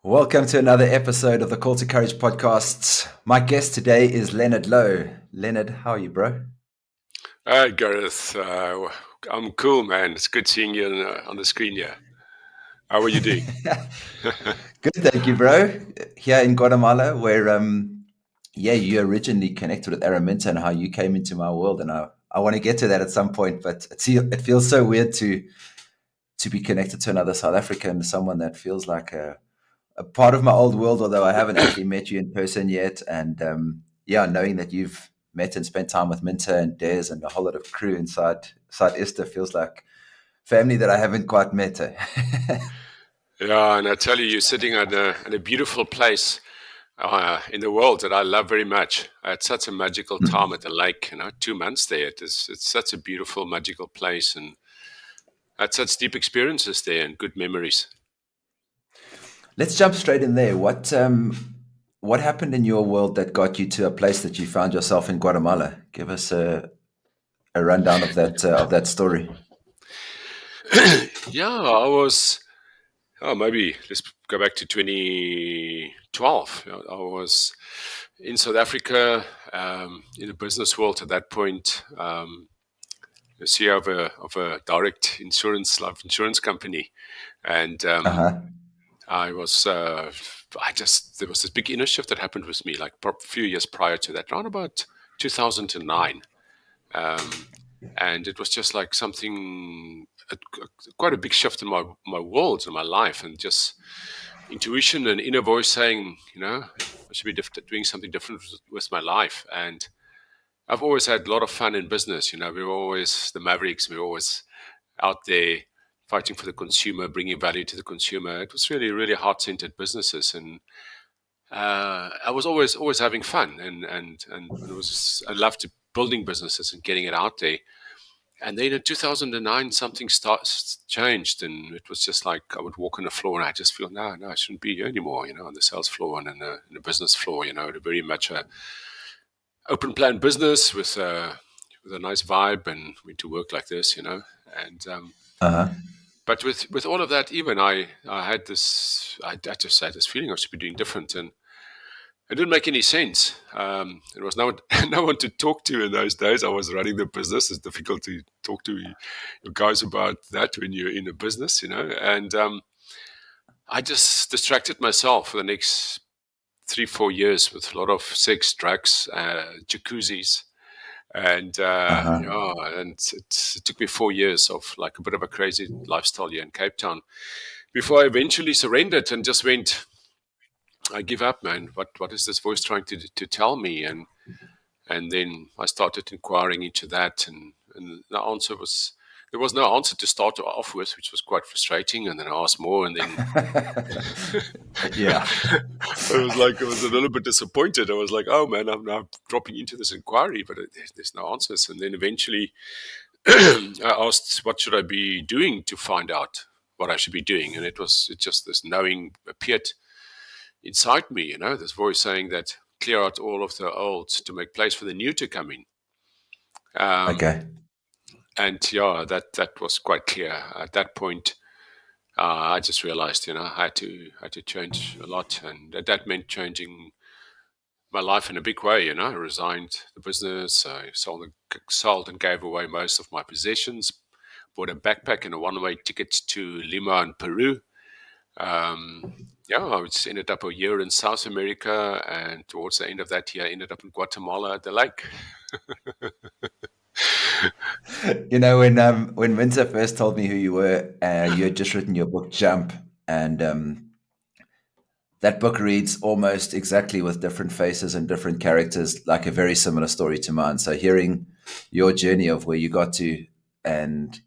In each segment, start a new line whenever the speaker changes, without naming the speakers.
Welcome to another episode of the Call to Courage podcasts. My guest today is Lenerd Louw. Lenerd, how are you, bro?
Hi, Gareth. I'm cool, man. It's good seeing you on the screen here. How are you doing?
Good, thank you, bro. Here in Guatemala, where you originally connected with Araminta and how you came into my world, and I want to get to that at some point. But it feels so weird to be connected to another South African, someone that feels like a part of my old world, although I haven't actually met you in person yet. And knowing that you've met and spent time with Minta and Des and a whole lot of crew inside Ista feels like family that I haven't quite met.
Yeah, and I tell you, you're sitting at a beautiful place in the world that I love very much. I had such a magical time at the lake. 2 months there. It's such a beautiful, magical place, and I had such deep experiences there and good memories.
Let's jump straight in there. What happened in your world that got you to a place that you found yourself in Guatemala? Give us a rundown of that story.
Yeah, I was. Oh, maybe let's go back to 2012. I was in South Africa in the business world at that point. The CEO of a direct life insurance company, and
Uh-huh.
I was. There was this big inner shift that happened with me, like a few years prior to that, around about 2009. And it was just like something, quite a big shift in my world and my life, and just intuition and inner voice saying, I should be doing something different with my life. And I've always had a lot of fun in business. We were always the Mavericks. We were always out there fighting for the consumer, bringing value to the consumer. It was really, really heart-centered businesses, and I was always having fun, and I loved building businesses and getting it out there. And then in 2009, something changed, and it was just like I would walk on the floor, and I just feel, no, I shouldn't be here anymore. On the sales floor and in the business floor. Very much a open plan business with a nice vibe, and went to work like this. And
Uh-huh.
but with all of that, even I had this, I just had this feeling I should be doing different, and it didn't make any sense. There was no one, no one to talk to in those days. I was running the business. It's difficult to talk to your guys about that when you're in a business. And I just distracted myself for the next 3-4 years with a lot of sex, drugs, jacuzzis, and
Uh-huh.
it took me 4 years of like a bit of a crazy lifestyle here in Cape Town before I eventually surrendered and just went, I give up, man. What is this voice trying to tell me? And then I started inquiring into that, and the answer was, there was no answer to start off with, which was quite frustrating. And then I asked more, and then
Yeah.
I was a little bit disappointed. I was like, oh man, I'm now dropping into this inquiry, but there's no answers. And then eventually I asked, what should I be doing to find out what I should be doing? And it just this knowing appeared inside me, this voice saying that clear out all of the old to make place for the new to come in. Um,
Okay.
and yeah, that was quite clear at that point. I just realized, I had to change a lot, and that meant changing my life in a big way. I resigned the business. I sold and gave away most of my possessions. Bought a backpack and a one-way ticket to Lima and Peru. Yeah, I just ended up a year in South America, and towards the end of that year, I ended up in Guatemala at the lake.
When Minta first told me who you were, you had just written your book Jump, and that book reads almost exactly with different faces and different characters, like a very similar story to mine. So hearing your journey of where you got to, and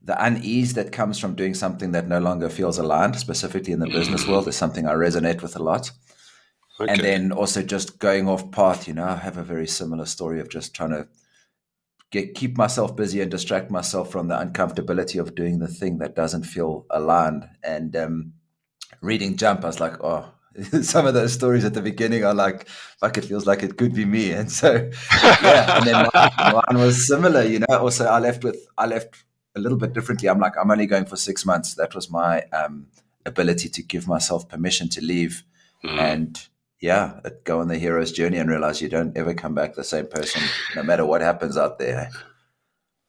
the unease that comes from doing something that no longer feels aligned, specifically in the business world, is something I resonate with a lot. And
Okay.
then also just going off path, I have a very similar story of just trying to keep myself busy and distract myself from the uncomfortability of doing the thing that doesn't feel aligned. And reading Jump, I was like, oh, some of those stories at the beginning are like, fuck, it feels like it could be me. And so, yeah. And then mine was similar, Also, I left a little bit differently. I'm like, I'm only going for 6 months. That was my ability to give myself permission to leave
Mm.
and yeah, go on the hero's journey and realize you don't ever come back the same person, no matter what happens out there.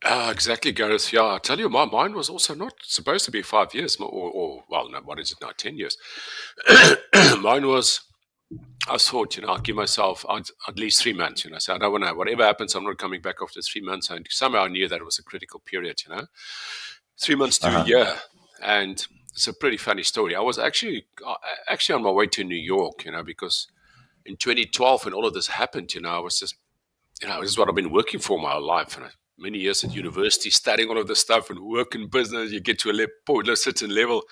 Exactly, Gareth. Yeah, I tell you, mine was also not supposed to be 5 years, or well, no, what is it now? 10 years. Mine was. I thought, I'll give myself at least 3 months. So I don't want to. Whatever happens, I'm not coming back after 3 months. And somehow I knew that it was a critical period. 3 months to a
Uh-huh.
year, and it's a pretty funny story. I was actually on my way to New York. Because in 2012, when all of this happened, I was just this is what I've been working for my whole life. And many years at university, studying all of this stuff and work in business, you get to a certain level.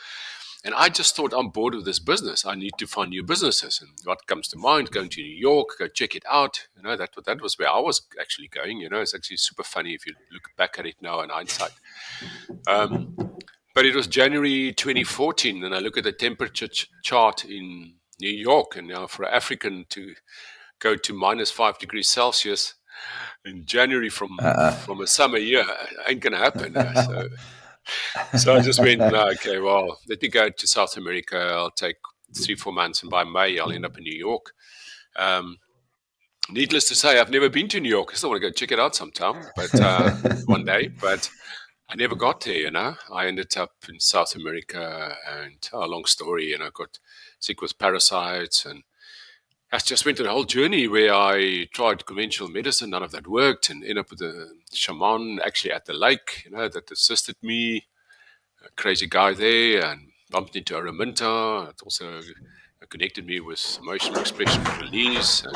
And I just thought, I'm bored of this business. I need to find new businesses. And what comes to mind, going to New York, go check it out. That was where I was actually going. It's actually super funny if you look back at it now in hindsight. But it was January 2014, and I look at the temperature chart in New York, and now for an African to go to minus 5 degrees Celsius in January from a summer year ain't gonna happen. So I just went, no, okay, well, let me go to South America. I'll take 3-4 months, and by May I'll end up in New York. Needless to say, I've never been to New York. I still want to go check it out sometime, but one day. But I never got there. I ended up in South America, and long story. Got sick with parasites, and I just went on a whole journey where I tried conventional medicine. None of that worked, and ended up with a shaman actually at the lake, that assisted me. A crazy guy there, and bumped into Araminta. It also connected me with emotional expression and release, and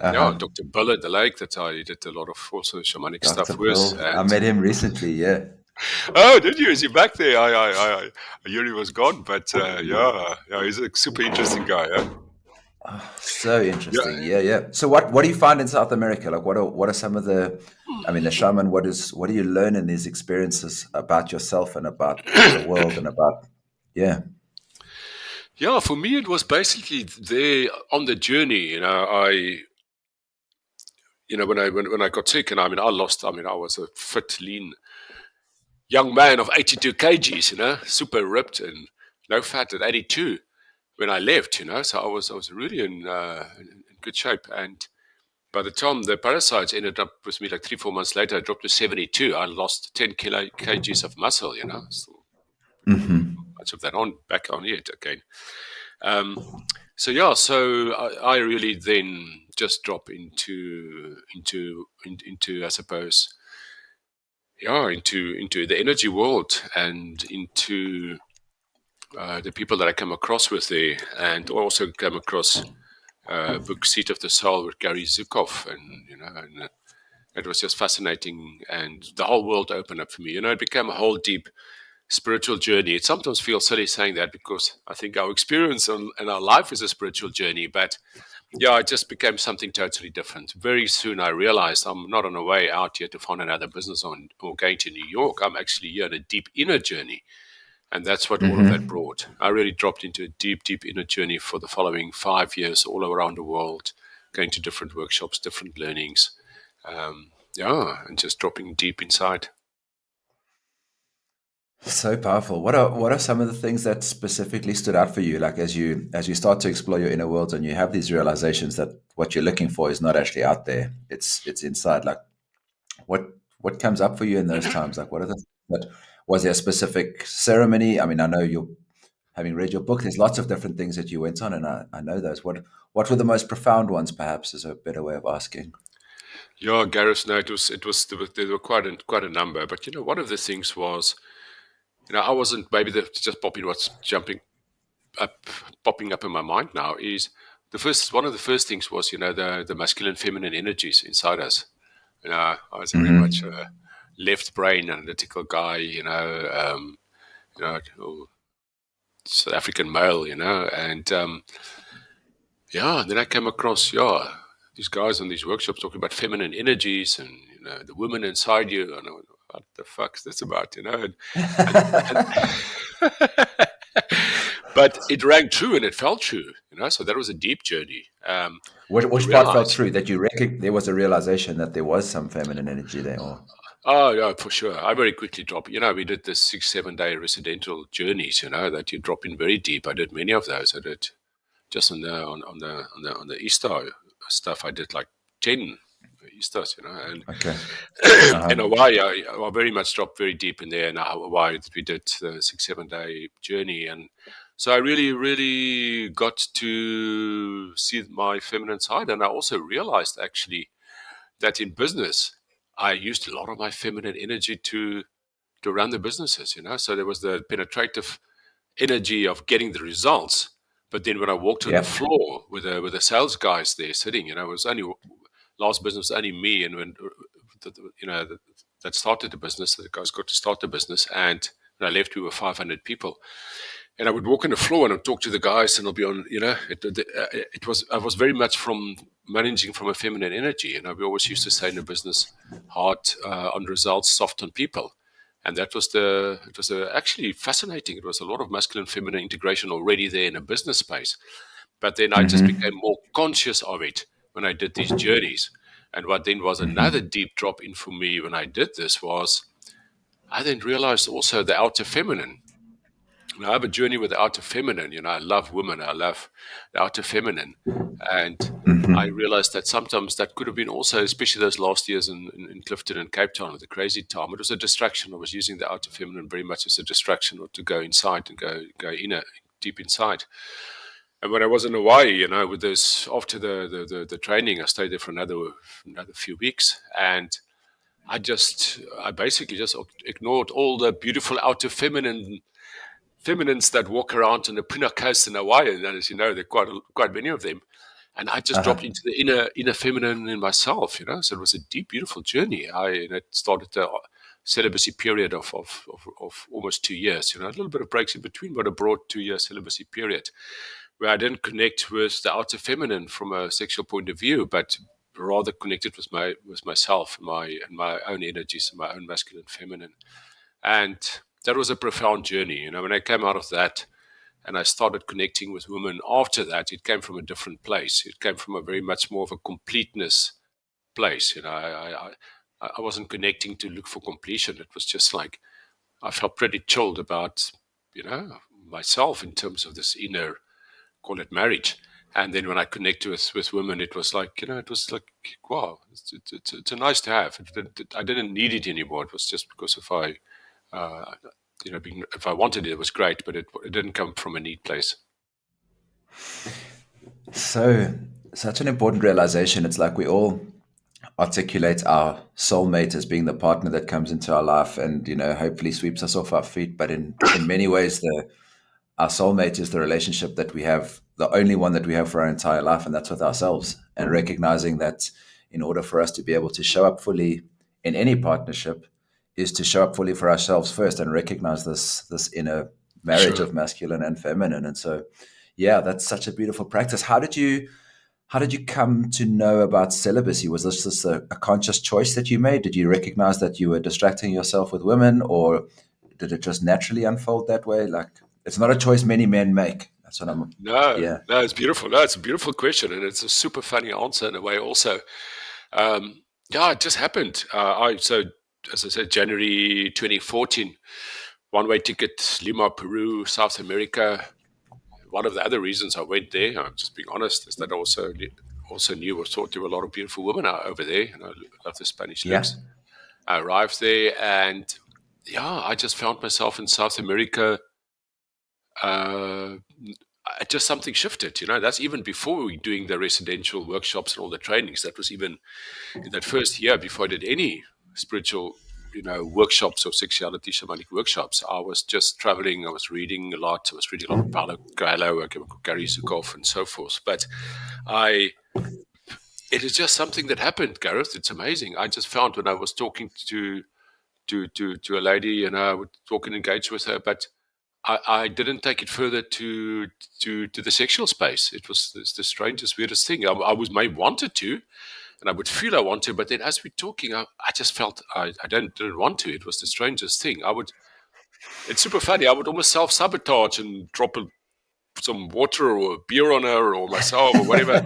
Uh-huh.
Dr. Bill at the lake that I did a lot of also shamanic
Dr.
stuff with.
Bill. I
And
met him recently, yeah.
oh, did you? Is he back there? I hear he was gone, but yeah, he's a super interesting guy. Yeah,
So
yeah.
interesting. Yeah, yeah. So what do you find in South America? Like what are some of the I mean the shaman, what do you learn in these experiences about yourself and about the world and about yeah.
Yeah, for me, it was basically there on the journey. When I got sick, and I lost. I was a fit, lean young man of 82 kgs. Super ripped and no fat at 82 when I left. So I was really in good shape. And by the time the parasites ended up with me, like 3-4 months later, I dropped to 72. I lost 10 kgs of muscle. So much of that on back on yet again. Um, so I really then just drop into I suppose into the energy world and into the people that I come across with there, and also come across book Seat of the Soul with Gary Zukov, and it was just fascinating, and the whole world opened up for me. It became a whole deep spiritual journey. It sometimes feels silly saying that because I think our experience and our life is a spiritual journey, but yeah, it just became something totally different. Very soon I realized I'm not on a way out here to find another business or going to New York. I'm actually here on a deep inner journey. And that's what all of that
Mm-hmm.
brought. I really dropped into a deep, deep inner journey for the following 5 years, all around the world, going to different workshops, different learnings. And just dropping deep inside.
So powerful. What are some of the things that specifically stood out for you? Like as you start to explore your inner worlds and you have these realizations that what you're looking for is not actually out there. It's inside. Like what what comes up for you in those times? Like what are the that was there a specific ceremony? I mean, I know you're having read your book, there's lots of different things that you went on and I know those. What were the most profound ones perhaps is a better way of asking.
Yeah, Gareth, no, there were quite a number. But, one of the things was, I wasn't, maybe just popping what's up, popping up in my mind now is one of the first things was, the masculine, feminine energies inside us. I was very much
Mm-hmm.
a left brain analytical guy, South African male, and then I came across these guys on these workshops talking about feminine energies and the women inside you. And I went, what the fuck's this about, and but it rang true and it felt true, So that was a deep journey to
Which part felt
realize.
true that you there was a realization that there was some feminine energy there or
Oh, yeah, for sure. I very quickly drop. We did this 6, 7 day residential journeys. That you drop in very deep. I did many of those. I did just on the Easter stuff. I did like 10 Easters. And
Okay. Uh-huh.
in Hawaii, I very much dropped very deep in there. In Hawaii, we did the 6, 7 day journey, and so I really, really got to see my feminine side, and I also realized actually that in business, I used a lot of my feminine energy to run the businesses. So there was the penetrative energy of getting the results. But then when I walked on the
Yeah.
floor with the sales guys there sitting, it was only last business only me, and when that started the business, the guys got to start the business, and when I left, we were 500 people. And I would walk on the floor and I'd talk to the guys, and I'll be on. It was I was very much from managing from a feminine energy. We always used to say in the business, hard on results, soft on people, and that was actually fascinating. It was a lot of masculine feminine integration already there in a business space, but then I just became
Mm-hmm.
more conscious of it when I did these journeys. And what then was another
Mm-hmm.
deep drop in for me when I did this was I then realized also the outer feminine. I have a journey with the outer feminine. I love women. I love the outer feminine. And I
Mm-hmm.
realized that sometimes that could have been also, especially those last years in Clifton and Cape Town, at the crazy time, it was a distraction. I was using the outer feminine very much as a distraction, or to go inside and go inner, deep inside. And when I was in Hawaii, with this after the training, I stayed there for another few weeks, and I basically just ignored all the beautiful outer feminines that walk around on the Puna Coast in Hawaii, and as you know, there are quite many of them. And I just dropped
Uh-huh.
into the inner feminine in myself. So it was a deep, beautiful journey. And it started the celibacy period of almost 2 years. A little bit of breaks in between, but a broad 2 year celibacy period where I didn't connect with the outer feminine from a sexual point of view, but rather connected with myself and my own energies and my own masculine feminine. And that was a profound journey. When I came out of that and I started connecting with women after that, it came from a different place. It came from a very much more of a completeness place. I wasn't connecting to look for completion. It was just like I felt pretty chilled about, you know, myself in terms of this inner, call it marriage. And then when I connected with women, it was like, it was like, wow, it's a nice to have. I didn't need it anymore. It was just because uh, if I wanted it, it was great, but it didn't come from a neat place.
So, such an important realization. It's like we all articulate our soulmate as being the partner that comes into our life and, hopefully sweeps us off our feet. But in many ways, our soulmate is the relationship that we have, the only one that we have for our entire life, and that's with ourselves. And recognizing that in order for us to be able to show up fully in any partnership is to show up fully for ourselves first and recognize this inner marriage
Sure.
of masculine and feminine. And so, yeah, that's such a beautiful practice. How did you come to know about celibacy? Was this just a conscious choice that you made? Did you recognize that you were distracting yourself with women, or did it just naturally unfold that way? Like, it's not a choice many men make. That's what I'm.
No,
Yeah,
no, it's beautiful. No, it's a beautiful question, and it's a super funny answer in a way. Also, yeah, it just happened. As I said, January 2014, one-way ticket, Lima, Peru, South America. One of the other reasons I went there, I'm just being honest, is that I also knew or thought there were a lot of beautiful women over there, and I love the Spanish
yeah.
looks. I arrived there, and yeah, I just found myself in South America. Uh, just something shifted. That's even before we were doing the residential workshops and all the trainings. That was even in that first year before I did any spiritual, workshops or sexuality shamanic workshops. I was just traveling. I was reading a lot. I was reading a lot of Paulo Coelho, Gary Zukav, and so forth. But I, it is just something that happened, Gareth. It's amazing. I just found when I was talking to a lady and I would talk and engage with her, but I didn't take it further to the sexual space. It was the strangest, weirdest thing. I was may wanted to, and I would feel I want to, but then as we're talking, I just felt I didn't want to. It was the strangest thing. It's super funny. I would almost self sabotage and drop some water or a beer on her or myself or whatever.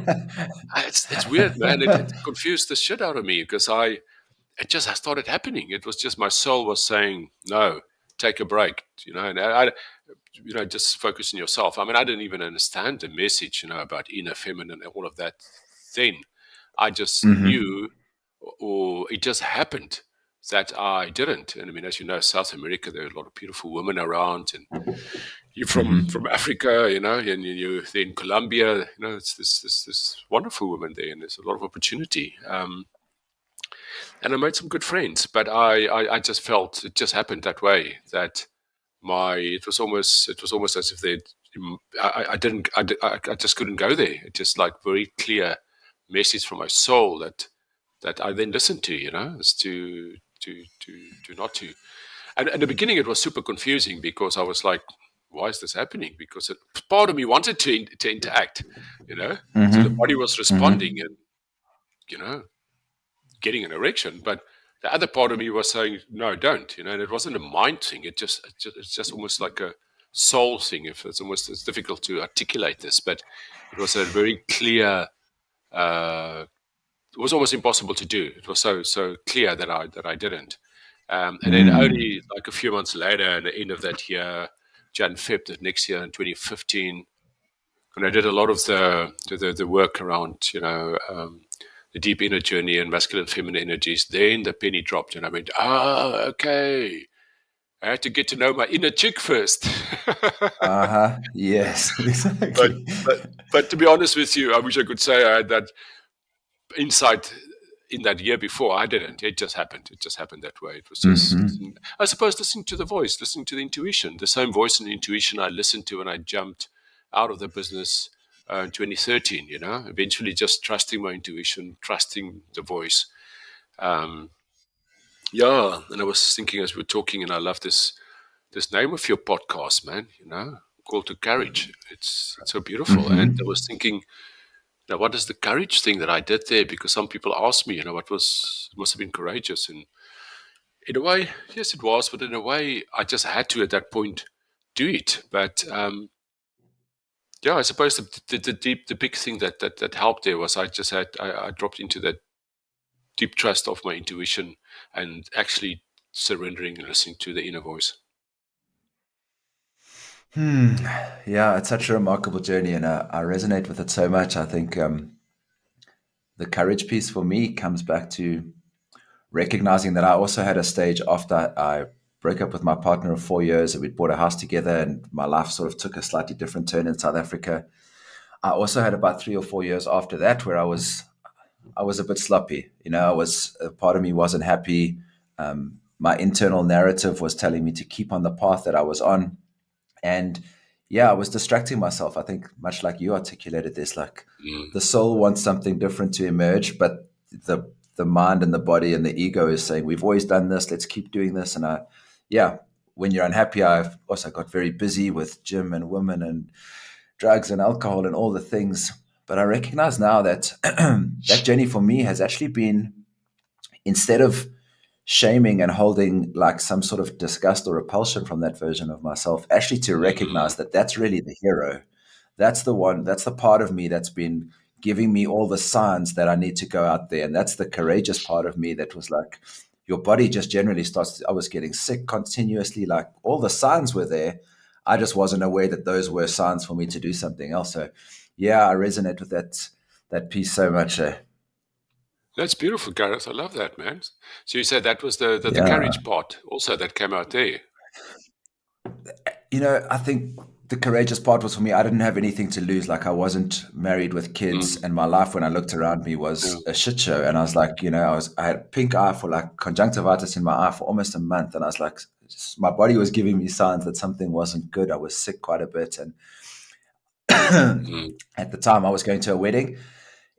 It's weird, man. It confused the shit out of me because it just started happening. It was just my soul was saying, no, take a break, and just focus on yourself. I mean, I didn't even understand the message, about inner feminine and all of that then. I just
Mm-hmm.
knew, or it just happened that I didn't. And I mean, as you know, South America, there are a lot of beautiful women around, and you're from
Mm-hmm.
Africa, and you're in Colombia, it's this wonderful woman there, and there's a lot of opportunity. And I made some good friends, but I just felt it just happened that way. That it was almost as if they I didn't I just couldn't go there. It just like very clear message from my soul that I then listened to, as to not to. And in the beginning, it was super confusing because I was like, why is this happening? Because part of me wanted to interact, so the body
Mm-hmm.
was responding
Mm-hmm.
and you know getting an erection, but the other part of me was saying, no, don't, and it wasn't a mind thing. It's just almost like a soul thing. If it's difficult to articulate this, but it was a very clear, it was almost impossible to do. It was so clear that I didn't. And then
Mm.
only like a few months later, at the end of that year, Jan Feb, the next year in 2015, and I did a lot of the work around, the deep inner journey and masculine feminine energies. Then the penny dropped, and I went, okay. I had to get to know my inner chick first.
Uh-huh. Yes,
but
exactly.
but to be honest with you, I wish I could say I had that insight in that year before. I didn't. It just happened. It just happened that way. It was just,
Mm-hmm.
I suppose, listening to the voice, listening to the intuition, the same voice and intuition I listened to when I jumped out of the business in 2013. Eventually just trusting my intuition, trusting the voice. Um, yeah, and I was thinking as we were talking, and I love this name of your podcast, man. Call to Courage. It's so beautiful, and I was
Mm-hmm.
thinking, now, what is the courage thing that I did there? Because some people ask me, it must have been courageous. And in a way, yes, it was. But in a way, I just had to at that point do it. But yeah, I suppose the big thing that helped there was I dropped into that deep trust of my intuition and actually surrendering and listening to the inner voice.
Hmm. Yeah, it's such a remarkable journey, and I resonate with it so much. I think the courage piece for me comes back to recognizing that I also had a stage after I broke up with my partner of 4 years, and we'd bought a house together, and my life sort of took a slightly different turn in South Africa. I also had about 3 or 4 years after that where I was a bit sloppy. I was a part of me wasn't happy. My internal narrative was telling me to keep on the path that I was on, and yeah, I was distracting myself. I think much like you articulated this, like
Mm.
the soul wants something different to emerge, but the mind and the body and the ego is saying, we've always done this, let's keep doing this. And yeah, when you're unhappy, I've also got very busy with gym and women and drugs and alcohol and all the things. But I recognize now that that journey for me has actually been, instead of shaming and holding like some sort of disgust or repulsion from that version of myself, actually to
Mm.
recognize that that's really the hero. That's the one, that's the part of me that's been giving me all the signs that I need to go out there. And that's the courageous part of me that was like, your body just generally starts. I was getting sick continuously, like all the signs were there. I just wasn't aware that those were signs for me to do something else. So yeah, I resonate with that piece so much.
That's beautiful, Gareth. I love that, man. So you said that was the
Yeah.
courage part also that came out there.
I think the courageous part was for me, I didn't have anything to lose. Like I wasn't married with kids,
Mm.
and my life when I looked around me
Yeah.
was a shit show. And I was like, I had pink eye for like conjunctivitis in my eye for almost a month. And I was like, my body was giving me signs that something wasn't good. I was sick quite a bit. And
Mm.
at the time I was going to a wedding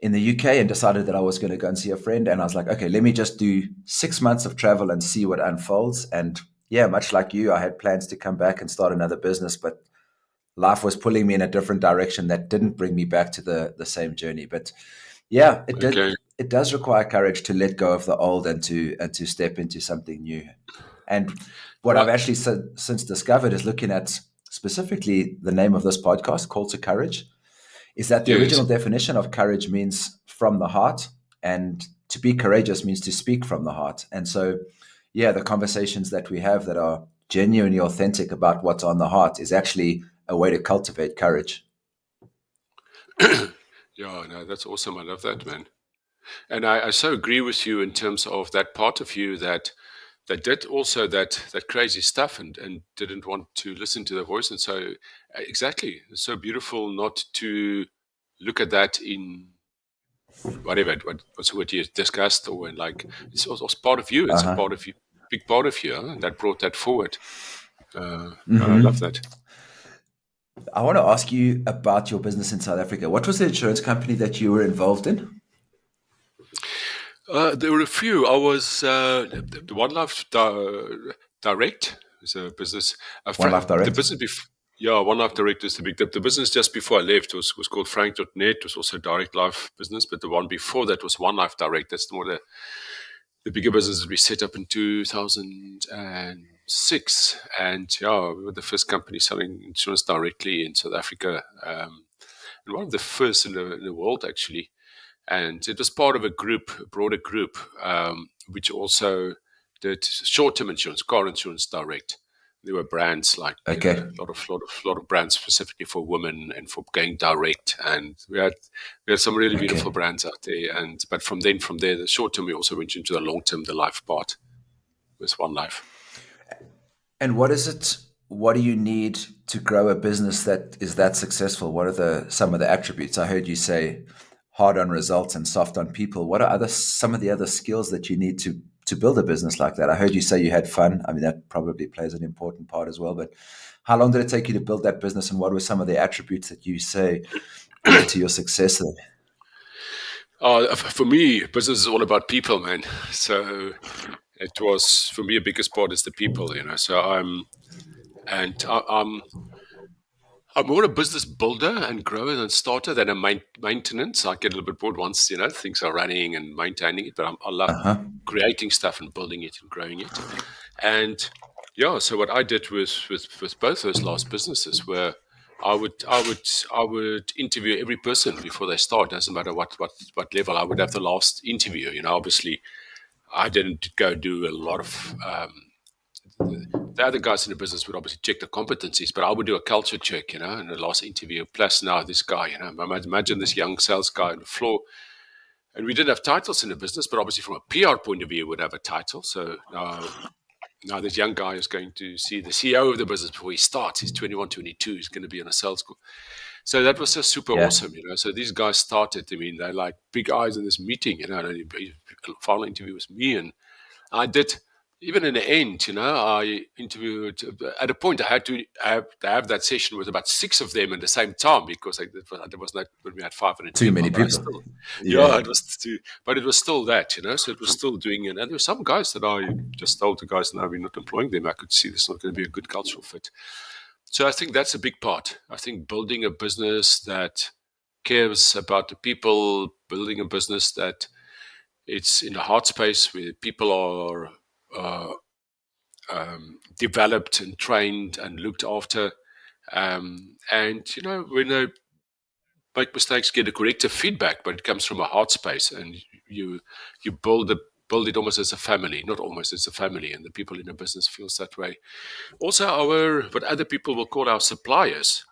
in the UK and decided that I was going to go and see a friend. And I was like, okay, let me just do 6 months of travel and see what unfolds. And yeah, much like you, I had plans to come back and start another business, but life was pulling me in a different direction that didn't bring me back to the same journey. But yeah,
Okay.
it does require courage to let go of the old and to step into something new. And what I've
Well,
actually since discovered is, looking at specifically the name of this podcast, Call to Courage, is that the
yes.
original definition of courage means from the heart. And to be courageous means to speak from the heart. And so, yeah, the conversations that we have that are genuinely authentic about what's on the heart is actually a way to cultivate courage.
Yeah, no, that's awesome. I love that, man. And I so agree with you in terms of that part of you that did also that crazy stuff and didn't want to listen to the voice. And so, exactly, it's so beautiful not to look at that in whatever what's what you discussed or in like it's also part of you.
Uh
It's a
huh.
part of you, big part of you, huh? That brought that forward. I love that.
I want to ask you about your business in South Africa. What was the insurance company that you were involved in?
There were a few. I was the One Life Direct is a business.
One Life
The
Direct.
business yeah, One Life Direct is the big. The business just before I left was called Frank.net. It was also a direct life business, but the one before that was One Life Direct. That's more the bigger business that we set up in 2006. And yeah, we were the first company selling insurance directly in South Africa, and one of the first in the world actually. And it was part of a group, a broader group, which also did short-term insurance, car insurance direct. There were brands like
Okay.
lot of brands specifically for women and for going direct, and we had some really beautiful
Okay.
brands out there. And but from there, the short term we also went into the long term, the life part with One Life.
And what is it? What do you need to grow a business that is that successful? What are some of the attributes? I heard you say hard on results and soft on people. What are some of the other skills that you need to build a business like that? I heard you say you had fun. I mean, that probably plays an important part as well. But how long did it take you to build that business, and what were some of the attributes that you say led to your success there?
For me, business is all about people, man. So it was for me, the biggest part is the people, you know. So and I, I'm more a business builder and grower and starter than a maintenance. I get a little bit bored once, things are running and maintaining it, but I love
Uh huh.
creating stuff and building it and growing it. And yeah, so what I did with both those last businesses were I would interview every person before they start. Doesn't matter what level. I would have the last interview. Obviously, I didn't go do a lot of the other guys in the business would obviously check the competencies, but I would do a culture check, in the last interview. Plus, now this guy, imagine this young sales guy on the floor. And we didn't have titles in the business, but obviously from a PR point of view, would have a title. So now this young guy is going to see the CEO of the business before he starts. He's 21, 22. He's going to be on a sales call. So that was just super
Yeah.
awesome, So these guys started. I mean, they're like big eyes in this meeting, And the final interview was me, and I did. Even in the end, I interviewed. At a point, I had to have that session with about six of them at the same time because there was not when we had 500
Too
people.
many
But I
people.
still,
Yeah.
yeah, it was too. But it was still that, So it was still doing it. And there were some guys that I just told the guys, "No, we're not employing them." I could see this not going to be a good cultural fit. So I think that's a big part. I think building a business that cares about the people, building a business that it's in a heart space where people are developed and trained and looked after. And when they make mistakes, get a corrective feedback, but it comes from a heart space, and you build it almost as a family, not almost, it's a family, and the people in the business feels that way. Also, our what other people will call our suppliers,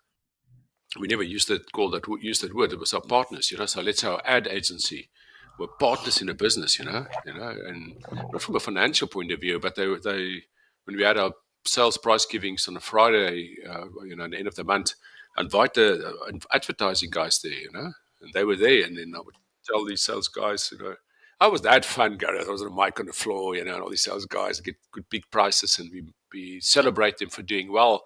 we never used that word. It was our partners, So let's say our ad agency were partners in a business, and not from a financial point of view, but they when we had our sales price givings on a Friday, at the end of the month, invite the advertising guys there, and they were there, and then I would tell these sales guys, I was that fun, Gareth. I was on a mic on the floor, and all these sales guys get good big prices, and we celebrate them for doing well.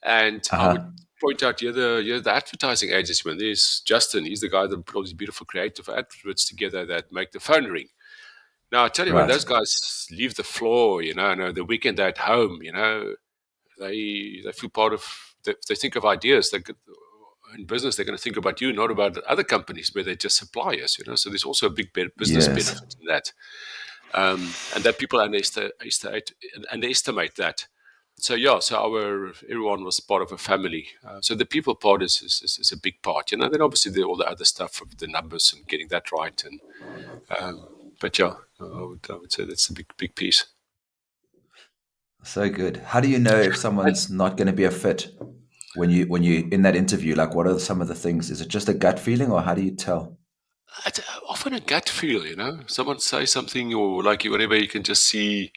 And
Uh
I would
huh.
point out you're the advertising agency. Man, there's Justin. He's the guy that put all these beautiful creative adverts together that make the phone ring. Now I tell you, when
Right.
those guys leave the floor, and the weekend they're at home, they feel part of. They think of ideas. In business, they're going to think about you, not about other companies where they're just suppliers. So there's also a big business
Yes.
benefit in that, and that people underestimate that. So yeah, so everyone was part of a family. So the people part is a big part, Then obviously all the other stuff of the numbers and getting that right, and But yeah, I would say that's a big piece.
So good. How do you know if
And
someone's not going to be a fit when you in that interview? Like, what are some of the things? Is it just a gut feeling, or how do you tell?
it's often a gut feel, Someone say something or like whatever, you can just see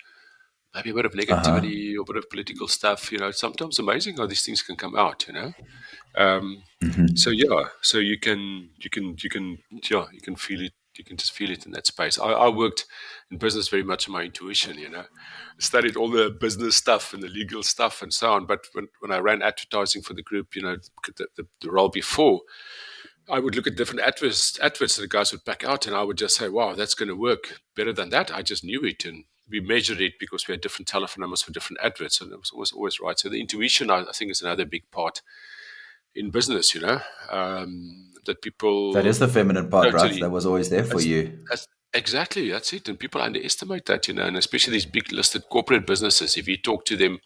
maybe a bit of
Uh huh.
negativity or a bit of political stuff. It's sometimes amazing how these things can come out. Um, so
Hmm.
yeah, so you can feel it. You can just feel it in that space. I worked in business very much on my intuition. Studied all the business stuff and the legal stuff and so on. But when I ran advertising for the group, the role before, I would look at different adverts that the guys would pack out, and I would just say, "Wow, that's going to work better than that." I just knew it, and we measured it because we had different telephone numbers for different adverts, and it was always right. So the intuition, I think, is another big part in business. That
That
people
is the feminine part, right? That
totally.
was always there for
That's,
you.
that's exactly that's it, and people underestimate that. And especially these big listed corporate businesses. If you talk to them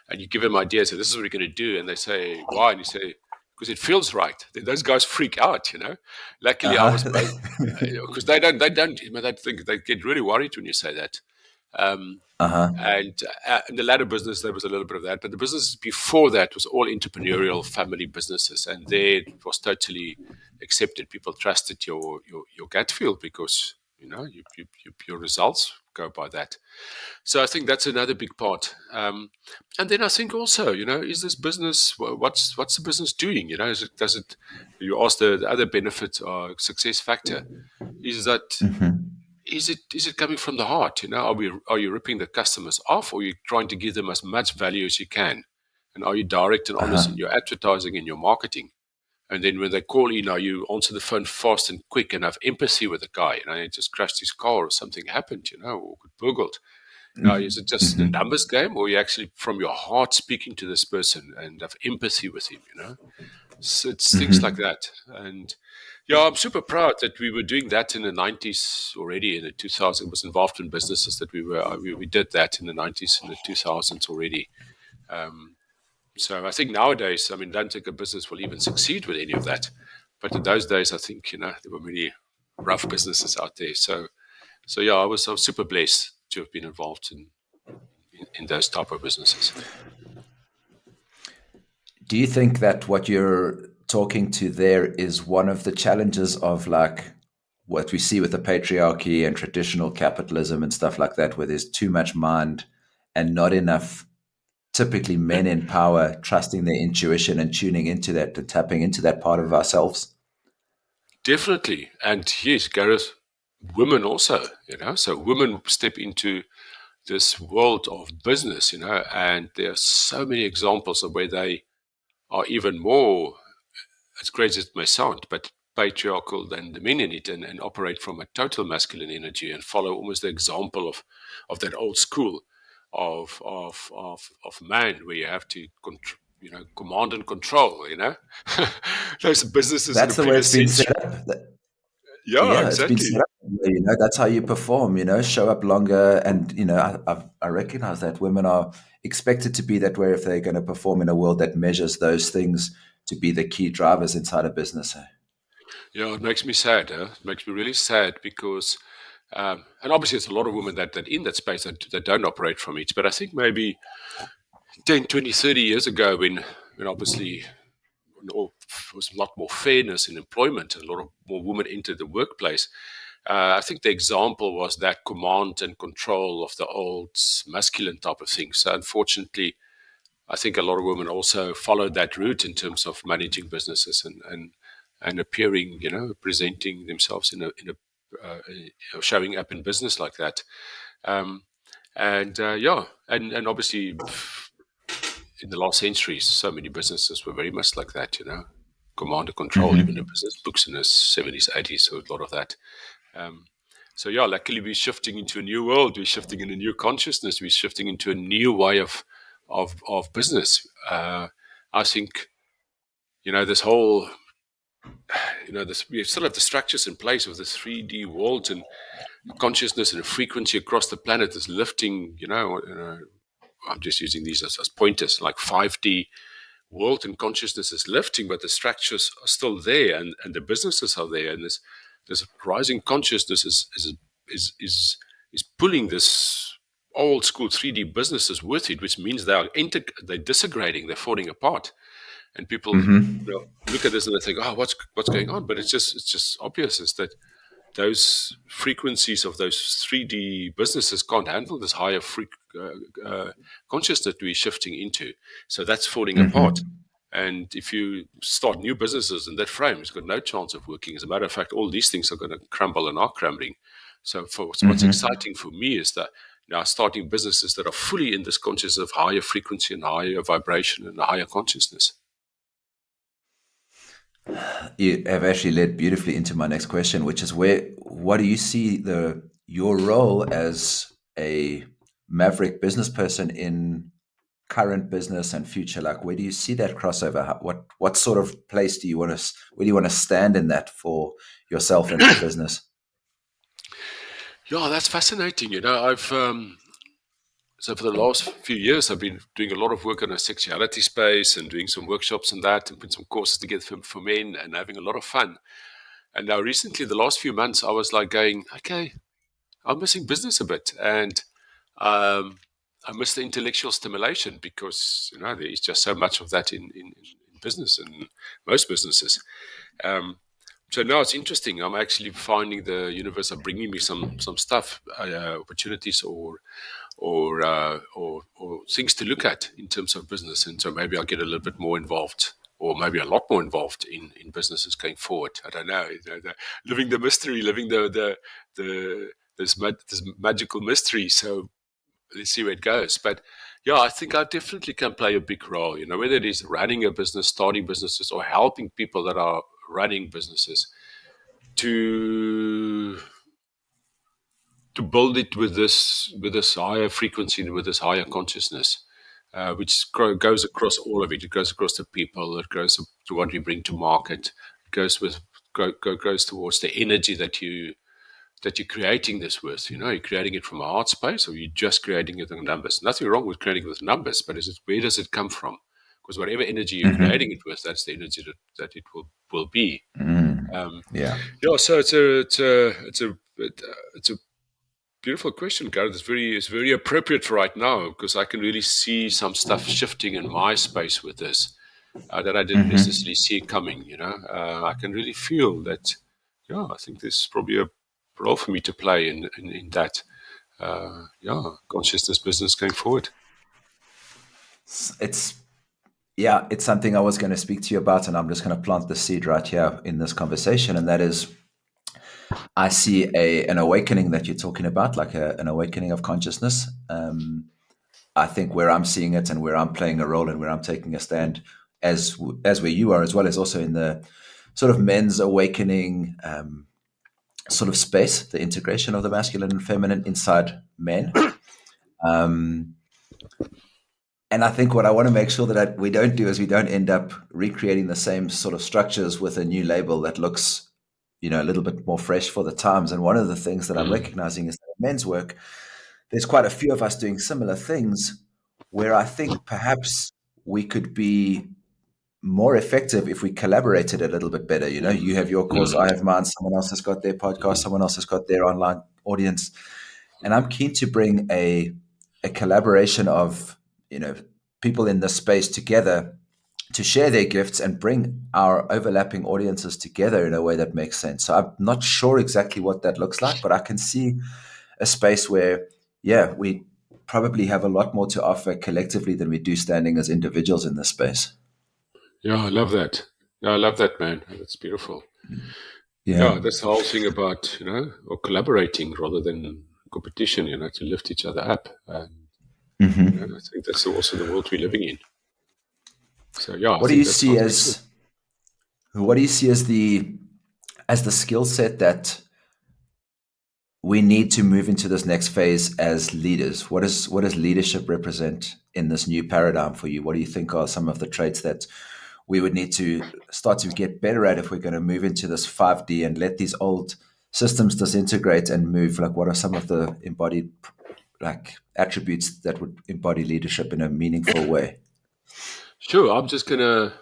and you give them ideas, so this is what we're going to do, and they say why, and you say because it feels right. Then those guys freak out.
Uh
Luckily, I was both
huh.
because they think they get really worried when you say that. Um,
Uh huh.
and in the latter business, there was a little bit of that, but the business before that was all entrepreneurial family businesses, and there it was totally accepted. People trusted your gut feel because your results go by that. So I think that's another big part. And then I think also, is this business what's the business doing? Does it? You ask the other benefit or success factor is that
Hmm.
is it coming from the heart? Are you ripping the customers off, or are you trying to give them as much value as you can? And are you direct and
Uh
honest
huh.
in your advertising and your marketing? And then when they call in, are you answer the phone fast and quick and have empathy with the guy? He just crashed his car or something happened, or got burgled. Is it just a
Hmm.
numbers game, or are you actually from your heart speaking to this person and have empathy with him? So it's things like
Hmm.
that. And yeah, I'm super proud that we were doing that in the 90s already. In the 2000s, was involved in businesses that we did that in the 90s and the 2000s already. Um, so I think nowadays, I mean, don't think a business will even succeed with any of that. But in those days, I think there were many rough businesses out there. So yeah, I was super blessed to have been involved in those type of businesses.
Do you think that what you're talking to there is one of the challenges of like what we see with the patriarchy and traditional capitalism and stuff like that, where there's too much mind and not enough, typically men in power, trusting their intuition and tuning into that and tapping into that part of ourselves?
Definitely, and yes, Gareth, women also, so women step into this world of business, and there are so many examples of where they are even more, as crazy as it may sound, but patriarchal than the men in it, and operate from a total masculine energy and follow almost the example of that old school of man where you have to command and control. Those businesses in the
That's the way it's
previous
been set
century.
up.
Yeah,
Yeah, it's been set
exactly.
up. That way, that's how you perform. Show up longer, and I recognize that women are expected to be that way if they're going to perform in a world that measures those things to be the key drivers inside a business.
Yeah, it makes me sad. It makes me really sad because, and obviously, it's a lot of women that in that space that don't operate from it. But I think maybe 10, 20, 30 years ago, when obviously there was a lot more fairness in employment and a lot of more women entered the workplace, I think the example was that command and control of the old masculine type of thing. So unfortunately, I think a lot of women also followed that route in terms of managing businesses and appearing, presenting themselves showing up in business like that. Um, and yeah, and obviously in the last centuries, so many businesses were very much like that, command and control, even the
Hmm.
business books in the 70s, 80s, so a lot of that. Um, so yeah, luckily we're shifting into a new world. We're shifting in a new consciousness. We're shifting into a new way of business. I think this whole this we still have the structures in place of the 3D world and consciousness and frequency across the planet is lifting. I'm just using these as pointers, like 5D world and consciousness is lifting, but the structures are still there, and the businesses are there, and this rising consciousness is is pulling this old school 3D businesses with it, which means they're disintegrating, they're falling apart, and people look at this and they think, "Oh, what's going on?" But it's just obvious is that those frequencies of those 3D businesses can't handle this higher consciousness that we're shifting into. So that's falling apart. And if you start new businesses in that frame, it's got no chance of working. As a matter of fact, all these things are going to crumble and are crumbling. So what's exciting for me is that now starting businesses that are fully in this consciousness of higher frequency and higher vibration and higher consciousness.
You have actually led beautifully into my next question, which is what do you see your role as a maverick business person in current business and future? Like, where do you see that crossover? What sort of place do you want to, where do you want to stand in that for yourself and for business?
Yeah, that's fascinating. So for the last few years, I've been doing a lot of work on a sexuality space and doing some workshops on that and putting some courses together for men and having a lot of fun. And now recently, the last few months, I was like going, okay, I'm missing business a bit. And I miss the intellectual stimulation because, there is just so much of that in business and most businesses. So now it's interesting. I'm actually finding the universe are bringing me some stuff, opportunities or things to look at in terms of business. And so maybe I'll get a little bit more involved, or maybe a lot more involved in businesses going forward. I don't know. Living the mystery, living this magical mystery. So let's see where it goes. But yeah, I think I definitely can play a big role. Whether it is running a business, starting businesses, or helping people that are running businesses to build it with this higher frequency and with this higher consciousness, which goes across all of it. It goes across the people. It goes to what we bring to market. It goes towards the energy that you're creating this with. You're creating it from a heart space, or you're just creating it in numbers. Nothing wrong with creating it with numbers, but where does it come from? Because whatever energy you're creating it with, that's the energy that it will be.
Yeah.
Yeah, so it's a beautiful question, Gareth. It's very appropriate for right now because I can really see some stuff shifting in my space with this that I didn't necessarily see coming. I can really feel that. Yeah, I think there's probably a role for me to play in that. Consciousness business going forward.
It's it's something I was going to speak to you about, and I'm just going to plant the seed right here in this conversation, and that is, I see an awakening that you're talking about, like an awakening of consciousness. I think where I'm seeing it and where I'm playing a role and where I'm taking a stand, as where you are, as well as also in the sort of men's awakening sort of space, the integration of the masculine and feminine inside men. And I think what I want to make sure that we don't do is we don't end up recreating the same sort of structures with a new label that looks, a little bit more fresh for the times. And one of the things that I'm recognizing is that in men's work, there's quite a few of us doing similar things where I think perhaps we could be more effective if we collaborated a little bit better. You have your course, I have mine, someone else has got their podcast, someone else has got their online audience. And I'm keen to bring a collaboration of, people in this space together to share their gifts and bring our overlapping audiences together in a way that makes sense. So I'm not sure exactly what that looks like, but I can see a space where, we probably have a lot more to offer collectively than we do standing as individuals in this space.
Yeah, I love that. Yeah, I love that, man. That's beautiful.
Yeah.
Yeah, that's the whole thing about, or collaborating rather than competition, to lift each other up. And I think that's also the world we're living in. So yeah, I
What do
think
you
that
see
sounds excellent.
as what do you see as the skill set that we need to move into this next phase as leaders? What does leadership represent in this new paradigm for you? What do you think are some of the traits that we would need to start to get better at if we're going to move into this 5D and let these old systems disintegrate and move? Like, what are some of the embodied attributes that would embody leadership in a meaningful way?
Sure, I'm just gonna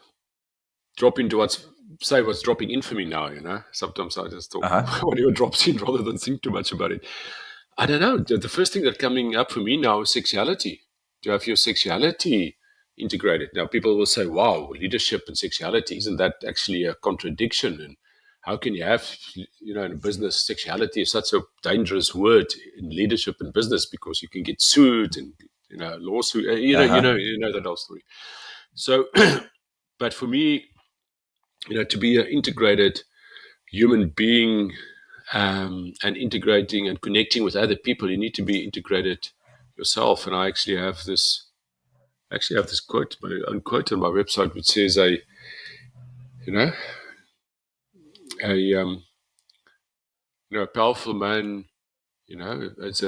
drop into what's say what's dropping in for me now. Sometimes I just talk
Uh-huh.
whatever drops in rather than think too much about it. I don't know. The first thing that's coming up for me now is sexuality. To have your sexuality integrated. Now, people will say, wow, leadership and sexuality, isn't that actually a contradiction? And how can you have, in business, sexuality is such a dangerous word in leadership and business because you can get sued and, lawsuit.
Uh-huh.
You know that whole story. So, but for me, to be an integrated human being and integrating and connecting with other people, you need to be integrated yourself. And I actually have this quote, my own quote on my website, which says you know, a powerful man, it's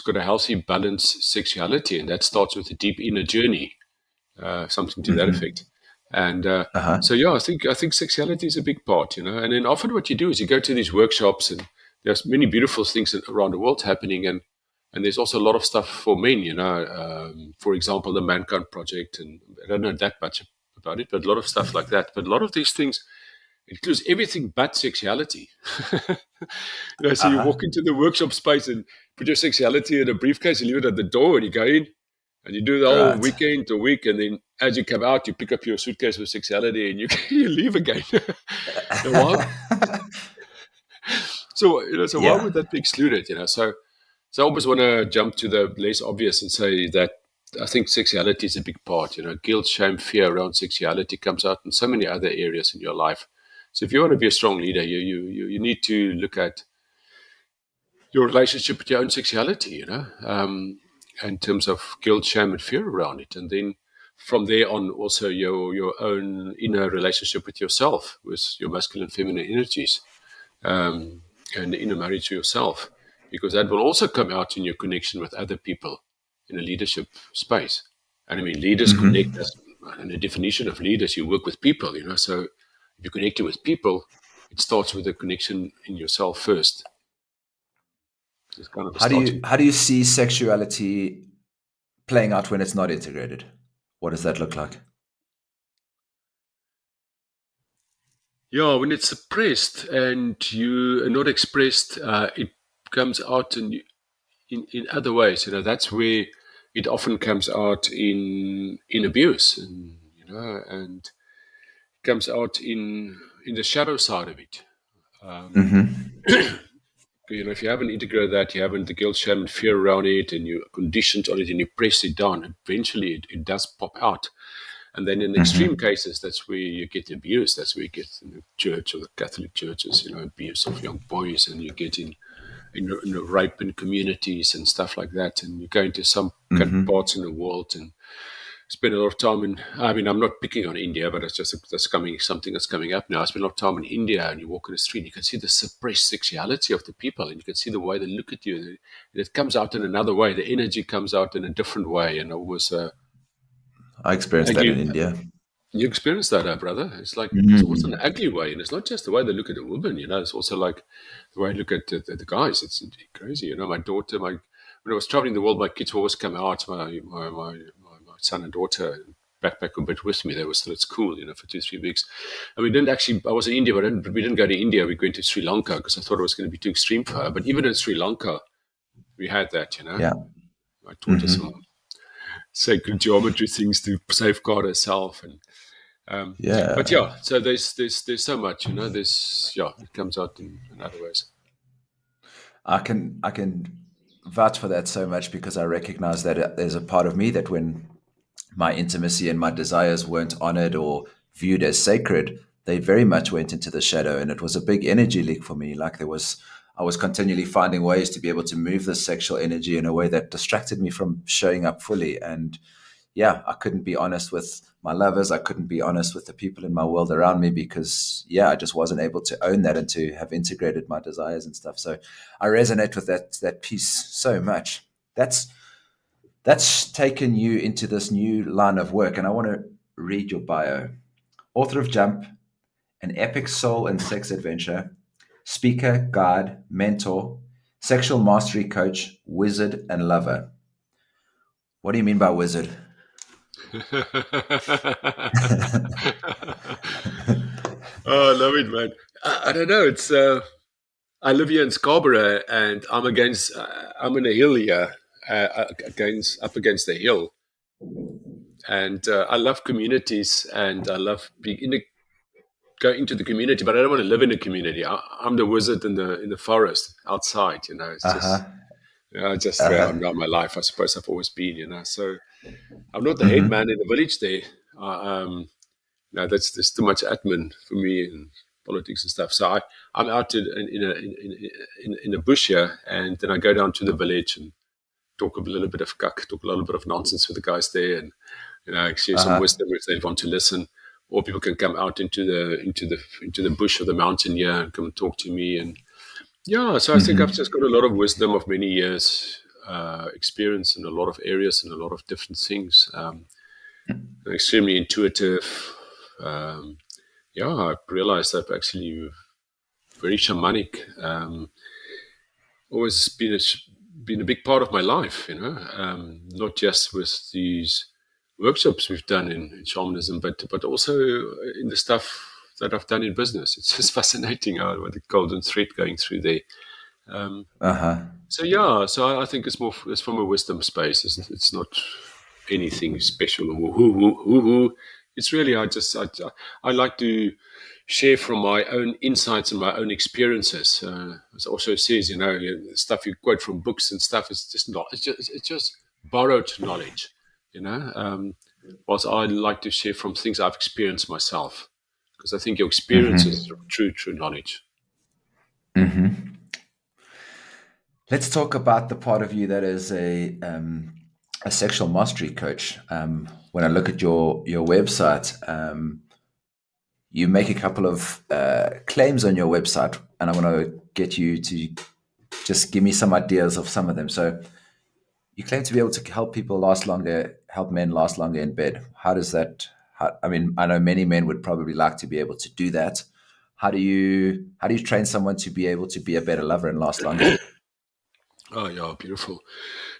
got a healthy, balanced sexuality, and that starts with a deep inner journey, something to that
Mm-hmm.
effect. And
Uh-huh.
so, yeah, I think sexuality is a big part, And then often what you do is you go to these workshops, and there's many beautiful things around the world happening, and there's also a lot of stuff for men, for example, the Mankind Project, and I don't know that much about it, but a lot of stuff like that. But a lot of these things includes everything but sexuality. So you
Uh-huh.
walk into the workshop space and put your sexuality in a briefcase, you leave it at the door, and you go in, and you do the whole
Right.
weekend to week, and then as you come out, you pick up your suitcase with sexuality, and you you leave again. Now, why? So why
Yeah.
would that be excluded? So I always want to jump to the less obvious and say that I think sexuality is a big part. Guilt, shame, fear around sexuality comes out in so many other areas in your life. So if you want to be a strong leader, you need to look at your relationship with your own sexuality. In terms of guilt, shame, and fear around it, and then from there on, also your own inner relationship with yourself, with your masculine, feminine energies, um, and the inner marriage to yourself, because that will also come out in your connection with other people in a leadership space. And I mean, leaders connect
Mm-hmm.
us, and the definition of leaders, you work with people, So if you're connecting with people, it starts with a connection in yourself first. It's kind of a starting.
How do you see sexuality playing out when it's not integrated? What does that look like?
Yeah, when it's suppressed and you are not expressed, it comes out in other ways. That's where it often comes out in abuse, and comes out in the shadow side of it. Um,
Mm-hmm.
if you haven't integrated that, you haven't the guilt, shame, and fear around it, and you're conditioned on it, and you press it down. Eventually, it does pop out. And then in extreme
Mm-hmm.
cases, that's where you get abuse. That's where you get in the church or the Catholic churches, abuse of young boys, and you get in rape in communities and stuff like that. And you go into some
Mm-hmm.
parts in the world and spend a lot of time in. I mean, I'm not picking on India, but it's just that's coming something that's coming up now. I spend a lot of time in India, and you walk in the street, and you can see the suppressed sexuality of the people, and you can see the way they look at you. And it comes out in another way. The energy comes out in a different way, and it was.
I experienced that in
Ugly.
India.
You experience that, brother. It's like it's almost an
Mm.
ugly way, and it's not just the way they look at a woman. It's also like the way I look at the guys. It's crazy. My daughter, when I was traveling the world, my kids always come out. My son and daughter backpack a bit with me. They were still at school, for 2 3 weeks. And we didn't actually. I was in India, but we didn't go to India. We went to Sri Lanka because I thought it was going to be too extreme for her. But even in Sri Lanka, we had that.
Yeah.
I taught her some
Mm-hmm.
sacred geometry things to safeguard herself and but
Yeah.
yeah, so there's so much, There's it comes out in other ways.
I can vouch for that so much because I recognize that there's a part of me that when my intimacy and my desires weren't honored or viewed as sacred, they very much went into the shadow. And it was a big energy leak for me. I was continually finding ways to be able to move this sexual energy in a way that distracted me from showing up fully. And yeah, I couldn't be honest with my lovers. I couldn't be honest with the people in my world around me because, yeah, I just wasn't able to own that and to have integrated my desires and stuff. So I resonate with that piece so much. That's taken you into this new line of work, and I want to read your bio. Author of Jump, an epic soul and sex adventure, speaker, guide, mentor, sexual mastery coach, wizard, and lover. What do you mean by wizard?
Oh, I love it, man. I don't know. It's I live here in Scarborough, and I'm in a hill here, against up against the hill, and I love communities, and I love being in the go into the community, but I don't want to live in a community. I'm the wizard in the forest outside. It's
Uh-huh.
just where
Uh-huh.
I'm now in my life. I suppose I've always been. So I'm not the head man
Mm-hmm.
in the village there. No, there's too much admin for me and politics and stuff. So I'm out in a bush here, and then I go down to the village and talk a little bit of cuck, talk a little bit of nonsense with the guys there, and share some
Uh-huh.
wisdom if they want to listen. Or people can come out into the bush or the mountain here and come and talk to me. And yeah, so I think I've just
Mm-hmm.
got a lot of wisdom of many years experience in a lot of areas and a lot of different things. Extremely intuitive. Um, yeah, I realized that actually very shamanic. Always been a big part of my life. Not just with these workshops we've done in shamanism, but also in the stuff that I've done in business. It's just fascinating how with the golden thread going through there. Um,
Uh-huh.
so yeah, so I think it's from a wisdom space. It's not anything special or who. It's really I like to share from my own insights and my own experiences. As it also says, stuff you quote from books and stuff is just not. It's just borrowed knowledge. You know, whilst I like to share from things I've experienced myself, because I think your experience is
Mm-hmm.
true knowledge.
Mm-hmm. Let's talk about the part of you that is a sexual mastery coach. When I look at your website, you make a couple of claims on your website, and I want to get you to just give me some ideas of some of them. So you claim to be able to help people last longer, help men last longer in bed. How does that? I mean, I know many men would probably like to be able to do that. How do you train someone to be able to be a better lover and last longer?
Oh yeah, beautiful.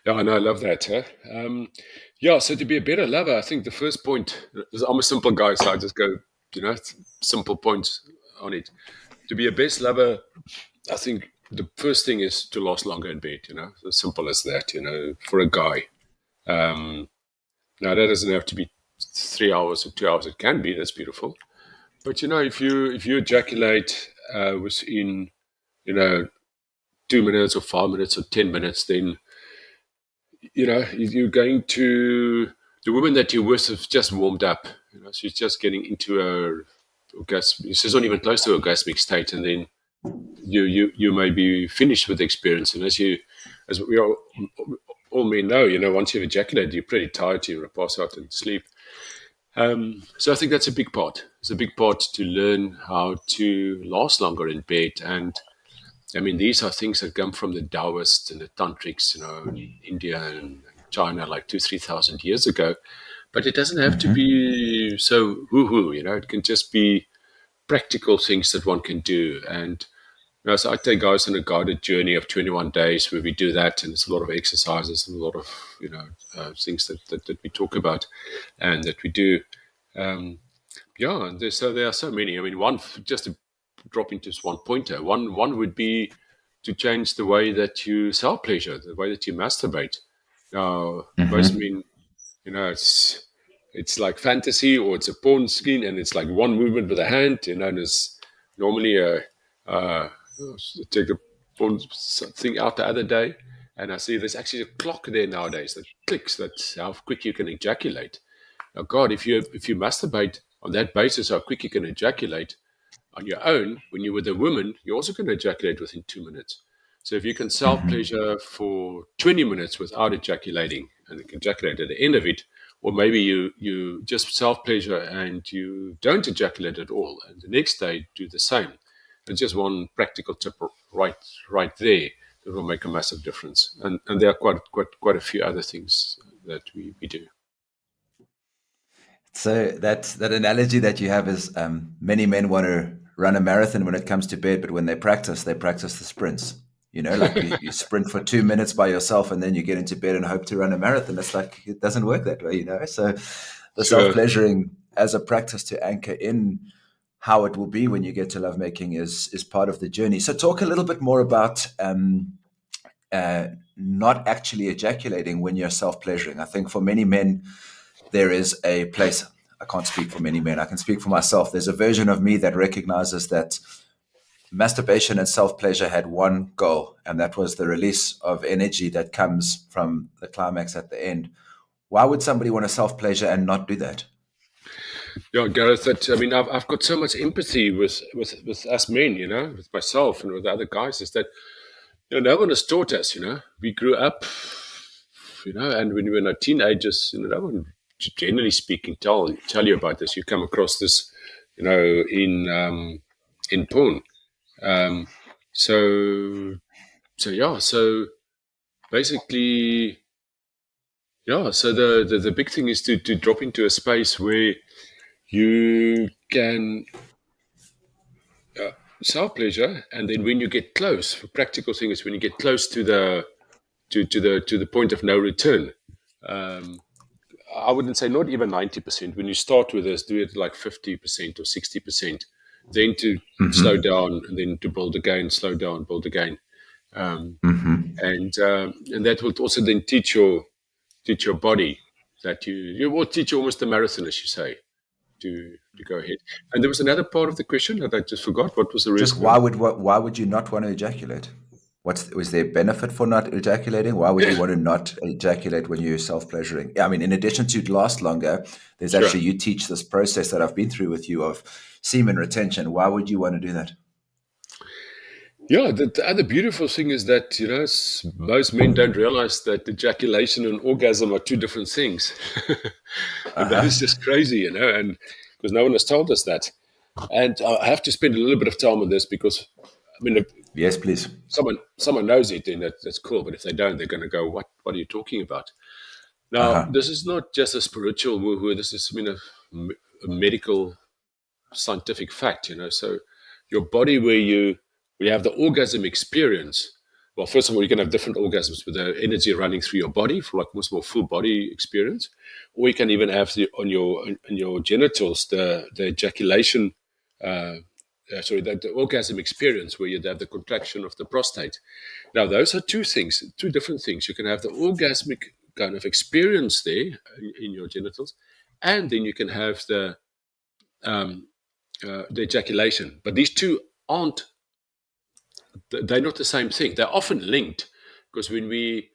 Yeah, I know. I love that. Huh? Yeah, so to be a better lover, I think the first point is I'm a simple guy, so I just go, simple points on it. To be a best lover, I think the first thing is to last longer in bed. As simple as that. For a guy. Um, Now that doesn't have to be 3 hours or 2 hours. It can be. That's beautiful. But if you ejaculate within 2 minutes or 5 minutes or 10 minutes, then you're going to the woman that you're with has just warmed up. She's just getting into a orgasm. She's not even close to orgasmic state, and then you may be finished with the experience. And as we all men know, once you've ejaculated, you're pretty tired. You want to pass out and sleep. So I think that's a big part. It's a big part to learn how to last longer in bed. And I mean, these are things that come from the Taoists and the Tantrics, in India and China, like 3,000 years ago. But it doesn't have to
Mm-hmm.
be so woo-hoo. It can just be practical things that one can do. And so I take guys on a guided journey of 21 days where we do that, and it's a lot of exercises and a lot of things that we talk about and that we do. Um, yeah, and so there are so many. I mean, one just to drop into just one pointer. One would be to change the way that you self pleasure, the way that you masturbate. Now, most
Mm-hmm.
men, it's like fantasy or it's a porn screen, and it's like one movement with a hand. And it's normally uh, take the porn thing out the other day, and I see there's actually a clock there nowadays that clicks. That's how quick you can ejaculate. Now, God, if you masturbate on that basis, how quick you can ejaculate on your own, when you're with a woman, you're also going to ejaculate within 2 minutes. So if you can self
Mm-hmm.
pleasure for 20 minutes without ejaculating and ejaculate at the end of it, or maybe you just self pleasure and you don't ejaculate at all, and the next day do the same. It's just one practical tip right there that will make a massive difference. And there are quite a few other things that we do.
So that analogy that you have is many men want to run a marathon when it comes to bed, but when they practice the sprints. Like you sprint for 2 minutes by yourself, and then you get into bed and hope to run a marathon. It's like it doesn't work that way. So the self
Sure.
pleasuring as a practice to anchor in how it will be when you get to lovemaking is part of the journey. So talk a little bit more about not actually ejaculating when you're self-pleasuring. I think for many men, there is a place. I can't speak for many men. I can speak for myself. There's a version of me that recognizes that masturbation and self-pleasure had one goal, and that was the release of energy that comes from the climax at the end. Why would somebody want to self-pleasure and not do that?
Yeah, Gareth. That I mean, I've got so much empathy with us men, with myself and with the other guys. Is that no one has taught us. We grew up, and when we were teenagers, no one, generally speaking, tell you about this. You come across this, in porn. Um, so basically, yeah. So the big thing is to drop into a space where you can self pleasure, and then when you get close, for practical thing is when you get close to the point of no return. Um, I wouldn't say not even 90%. When you start with this, do it like 50% or 60%. Then to slow
Mm-hmm.
down, and then to build again, slow down, build again,
Mm-hmm.
and that will also then teach your body that you will teach you almost a marathon, as you say, to go ahead. And there was another part of the question that I just forgot. What was the
Just
rest?
why would you not want to ejaculate? Was there benefit for not ejaculating? Why would you
Yeah,
want to not ejaculate when you're self-pleasuring? Yeah, I mean, in addition to last longer, there's
sure.
actually, you teach this process that I've been through with you of semen retention. Why would you want to do that?
Yeah, the other beautiful thing is that, most men don't realize that ejaculation and orgasm are two different things. And that
Uh-huh.
is just crazy, and because no one has told us that. And I have to spend a little bit of time on this because, I mean, if
Yes, please.
someone knows it, then that's cool. But if they don't, they're going to go, what are you talking about? Now,
Uh-huh.
this is not just a spiritual woo-woo. This is, a medical scientific fact, So your body, where you have the orgasm experience. Well, first of all, you can have different orgasms with the energy running through your body for like almost more full body experience, or you can even have on your genitals the ejaculation. The orgasm experience where you have the contraction of the prostate. Now, those are two different things. You can have the orgasmic kind of experience there in your genitals, and then you can have um, the ejaculation. But these two aren't, they're not the same thing. They're often linked because when we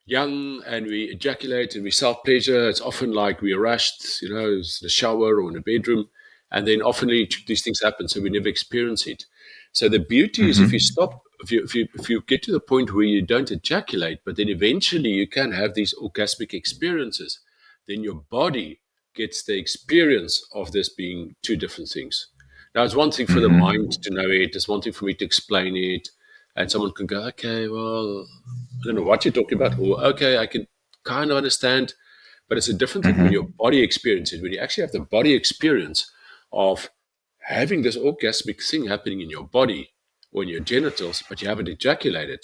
young and we ejaculate and we self pleasure, it's often like we're rushed, it's in the shower or in the bedroom, and then often these things happen, so we never experience it. So the beauty is if you
Mm-hmm.
stop, if you get to the point where you don't ejaculate, but then eventually you can have these orgasmic experiences, then your body gets the experience of this being two different things. Now, it's one thing for the mind
Mm-hmm.
to know it. It's one thing for me to explain it, and someone can go, "Okay, well, I don't know what you're talking about," or "Okay, I can kind of understand." But it's a different thing when your
Mm-hmm.
body experiences. When you actually have the body experience of having this orgasmic thing happening in your body or in your genitals, but you haven't ejaculated,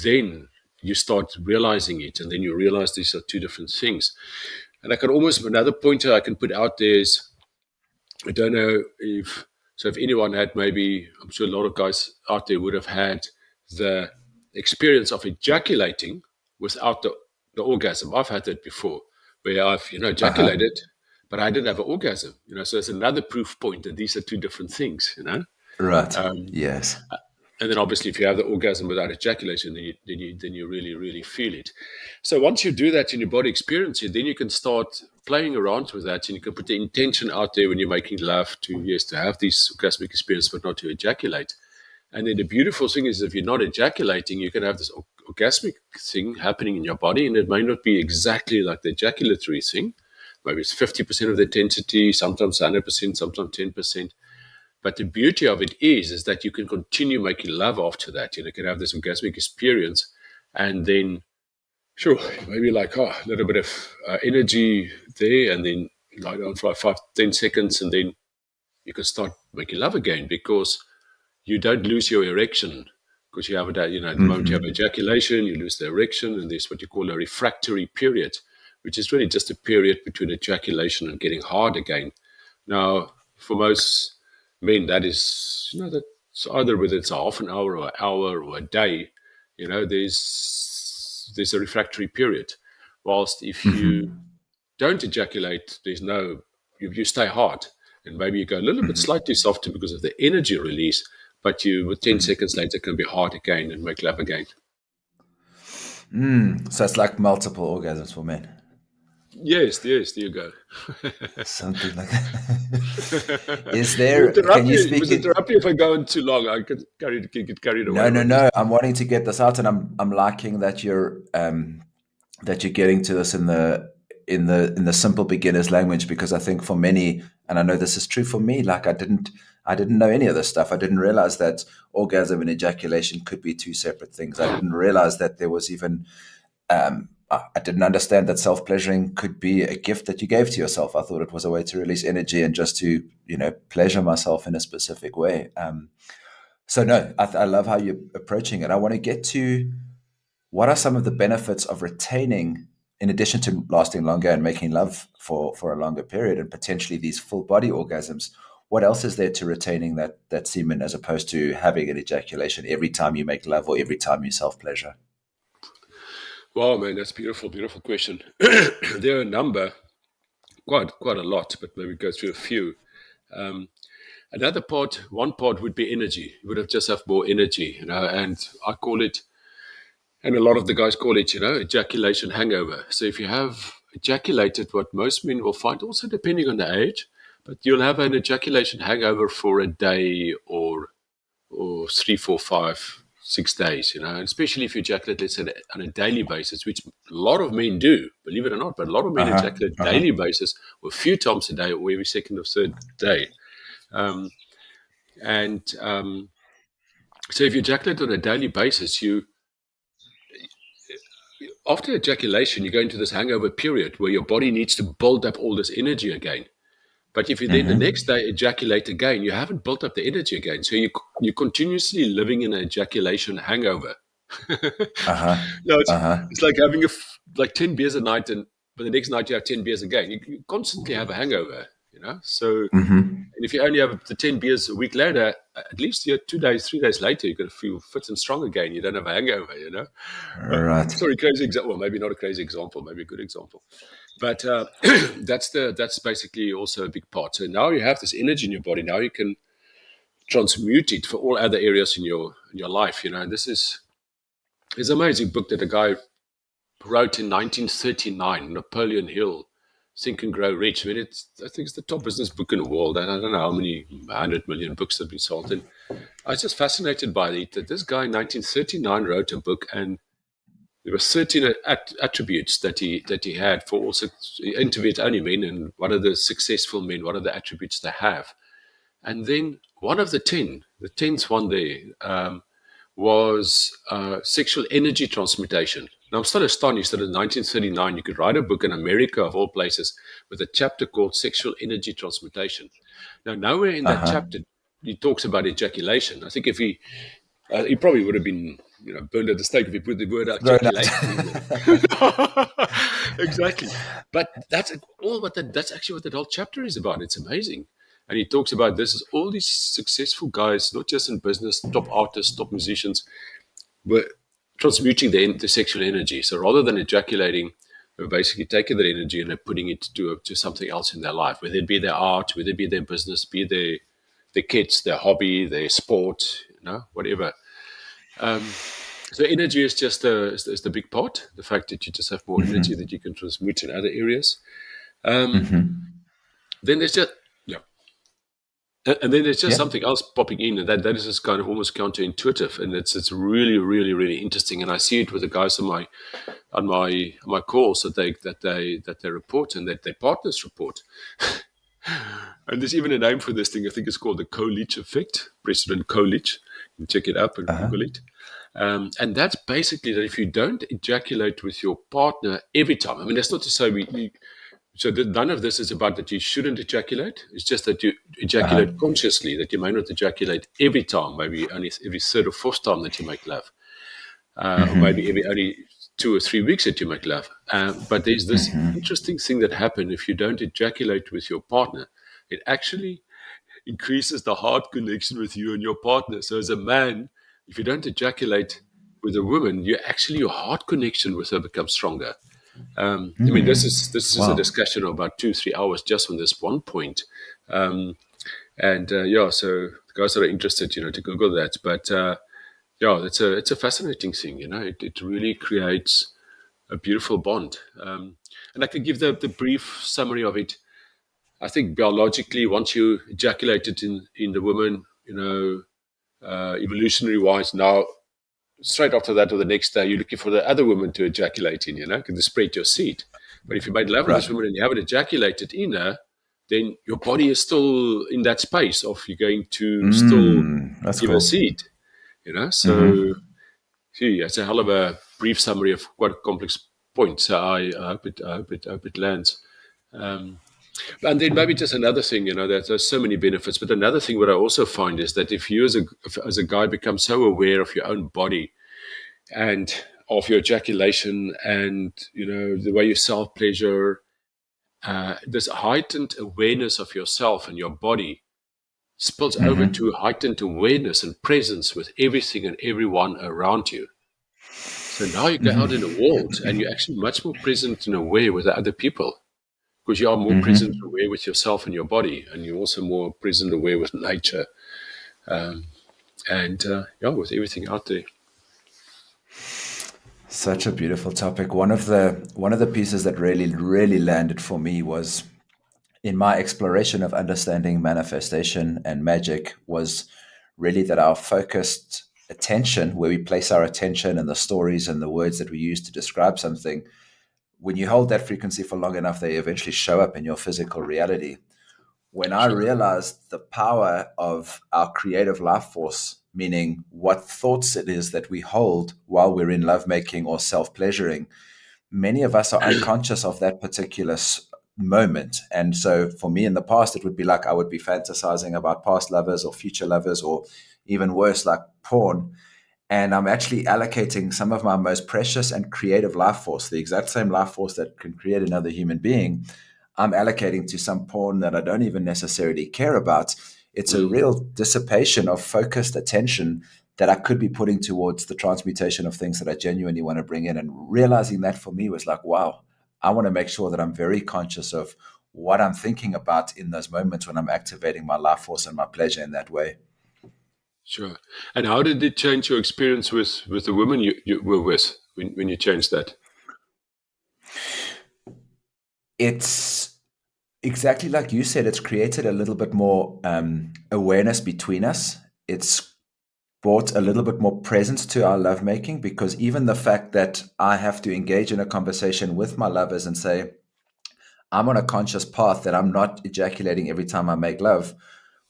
then you start realizing it, and then you realize these are two different things. And I can almost another pointer I can put out there is I don't know if anyone had, maybe I'm sure a lot of guys out there would have had the experience of ejaculating without the orgasm. I've had that before where I've
Uh-huh.
ejaculated, but I didn't have an orgasm. So it's another proof point that these are two different things.
Right.
Um,
Yes.
and then obviously, if you have the orgasm without ejaculation, then you really, really feel it. So once you do that in your body experience it, then you can start playing around with that, and you can put the intention out there when you're making love to, yes, to have this orgasmic experience, but not to ejaculate. And then the beautiful thing is, if you're not ejaculating, you can have this orgasmic thing happening in your body, and it may not be exactly like the ejaculatory thing. Maybe it's 50% of the intensity, sometimes 100%, sometimes 10%. But the beauty of it is that you can continue making love after that. You can have this orgasmic experience, and then sure, maybe like a little bit of energy there, and then lie down for like 5, 10 seconds, and then you can start making love again because you don't lose your erection because you have the moment you have
Mm-hmm.
ejaculation, you lose the erection, and there's what you call a refractory period, which is really just a period between ejaculation and getting hard again. Now, for most men, that is, that's either whether it's a half an hour or a day, there's a refractory period. Whilst if you
Mm-hmm.
don't ejaculate, there's no, you stay hard. And maybe you go a little bit
Mm-hmm.
slightly softer because of the energy release, but you, with 10
Mm-hmm.
seconds later, can be hard again and make love again.
So it's like multiple orgasms for men.
Yes, yes, there you go.
Something like that. Is
You
there, can
interrupt
you
me. You
speak
must
it?
interrupt me if I go on too long. I could get carried away
No, no,
by this.
no. I'm wanting to get this out, and I'm liking that you're getting to this in the simple beginner's language, because I think for many, and I know this is true for me, like I didn't know any of this stuff. I didn't realize that orgasm and ejaculation could be two separate things. I didn't realize that there was even I didn't understand that self pleasuring could be a gift that you gave to yourself. I thought it was a way to release energy and just to pleasure myself in a specific way. So no, I love how you're approaching it. I want to get to what are some of the benefits of retaining, in addition to lasting longer and making love for a longer period and potentially these full body orgasms. What else is there to retaining that semen as opposed to having an ejaculation every time you make love or every time you self pleasure?
Wow, man, that's beautiful, beautiful question. There are a number, quite a lot, but maybe go through a few. Um, Another part, one part would be energy. You would have just have more energy, and I call it, and a lot of the guys call it, ejaculation hangover. So if you have ejaculated, what most men will find, also depending on the age, but you'll have an ejaculation hangover for a day or 3, 4, 5, 6 days, and especially if you ejaculate, let's say, on a daily basis, which a lot of men do, believe it or not, but a lot of men
Uh huh.
ejaculate
Uh huh.
daily basis or a few times a day or every second or third day. Um, and so if you ejaculate on a daily basis, you after ejaculation, you go into this hangover period where your body needs to build up all this energy again. But if you then the next
Mm-hmm.
day ejaculate again, you haven't built up the energy again. So you're continuously living in an ejaculation hangover.
Uh huh.
No,
Uh huh.
it's like having like 10 beers a night, and but the next night you have 10 beers again. You constantly have a hangover. So,
Mm-hmm.
and if you only have the 10 beers a week later, at least you're 2 days, 3 days later, you're going to feel fit and strong again. You don't have a hangover.
Right.
Sorry, crazy example. Well, maybe not a crazy example, maybe a good example. But that's basically also a big part. So now you have this energy in your body. Now you can transmute it for all other areas in your life. And this is an amazing book that a guy wrote in 1939, Napoleon Hill, Think and Grow Rich. I mean, I think it's the top business book in the world. And I don't know how many 100 million books have been sold. And I was just fascinated by it, that this guy in 1939 wrote a book, and there were 13 attributes that he had for also. He interviewed only men, and what are the successful men? What are the attributes they have? And then one of the tenth one there, was sexual energy transmutation. Now, I'm still astonished that in 1939 you could write a book in America, of all places, with a chapter called sexual energy transmutation. Now, nowhere in
Uh
that
huh.
chapter he talks about ejaculation. I think if he probably would have been, burned at the stake if he put the word
Thrown
ejaculation in
out.
there. Exactly. But that's actually what that whole chapter is about. It's amazing. And he talks about this as all these successful guys, not just in business, top artists, top musicians, were transmuting the sexual energy. So rather than ejaculating, they were basically taking that energy and they're putting it to something else in their life, whether it be their art, whether it be their business, be their kids, their hobby, their sport, whatever. So energy is just is the big part. The fact that you just have more energy
Mm-hmm.
that you can transmute in other areas. Um,
Mm-hmm.
then there's just yeah, and then there's just
Yeah.
something else popping in, and that is just kind of almost counterintuitive, and it's really really really interesting. And I see it with the guys on my calls that they report and that their partners report. And there's even a name for this thing. I think it's called the Coolidge effect. President Coolidge. You can check it up and
Uh huh.
Google it. And that's basically that if you don't ejaculate with your partner every time, I mean, that's not to say none of this is about that you shouldn't ejaculate. It's just that you
Uh huh.
ejaculate consciously, that you may not ejaculate every time, maybe only every third or fourth time that you make love, or maybe
Mm-hmm.
every only 2 or 3 weeks that you make love. But there's this
Mm-hmm.
interesting thing that happens if you don't ejaculate with your partner. It actually increases the heart connection with you and your partner. So as a man, if you don't ejaculate with a woman, your heart connection with her becomes stronger. I mean, this is a
Wow.
discussion of about 2-3 hours just on this one point. Um, so the guys that are interested, to Google that. But it's a fascinating thing. It really creates a beautiful bond. And I can give the brief summary of it. I think biologically, once you ejaculated in the woman, evolutionary wise, now straight after that or the next day, you're looking for the other woman to ejaculate in, to spread your seed. But if you made love with this
Right.
woman and you haven't ejaculated in her, then your body is still in that space of you're going to still
That's
give a
cool.
seed. So, gee, it's a hell of a brief summary of quite a complex point. So I hope it lands. And then maybe just another thing, there's so many benefits. But another thing, what I also find is that if you as a guy become so aware of your own body and of your ejaculation and the way you self pleasure, this heightened awareness of yourself and your body spills over to heightened awareness and presence with everything and everyone around you. So now you go out in the world and you're actually much more present and aware with the other people because you are more present and aware with yourself and your body, and you're also more present and aware with nature and with everything out there.
Such a beautiful topic. One of the pieces that really landed for me was in my exploration of understanding manifestation and magic was really that our focused attention, where we place our attention and the stories and the words that we use to describe something, when you hold that frequency for long enough, they eventually show up in your physical reality. When I
Sure.
realized the power of our creative life force, meaning what thoughts it is that we hold while we're in lovemaking or self pleasuring, many of us are unconscious of that particular moment. And so for me in the past, it would be like I would be fantasizing about past lovers or future lovers, or even worse, like porn. And I'm actually allocating some of my most precious and creative life force, the exact same life force that can create another human being, I'm allocating to some porn that I don't even necessarily care about. It's a
Mm,
real dissipation of focused attention that I could be putting towards the transmutation of things that I genuinely want to bring in. And realizing that for me was like, wow, I want to make sure that I'm very conscious of what I'm thinking about in those moments when I'm activating my life force and my pleasure in that way.
sure. And how did it change your experience with the women you were with when you changed that?
It's exactly like you said, it's created a little bit more awareness between us. It's brought a little bit more presence to our lovemaking, because even the fact that I have to engage in a conversation with my lovers and say, I'm on a conscious path that I'm not ejaculating every time I make love.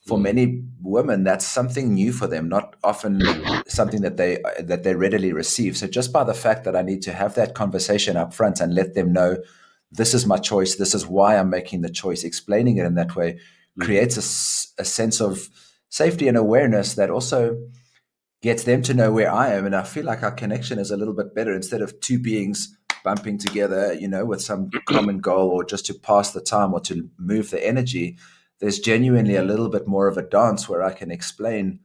For
Mm,
many women, that's something new for them, not often something that they readily receive. So just by the fact that I need to have that conversation up front and let them know this is my choice, this is why I'm making the choice, explaining it in that way
mm,
creates a sense of safety and awareness that also gets them to know where I am. And I feel like our connection is a little bit better instead of two beings bumping together, with some common goal or just to pass the time or to move the energy. There's genuinely a little bit more of a dance where I can explain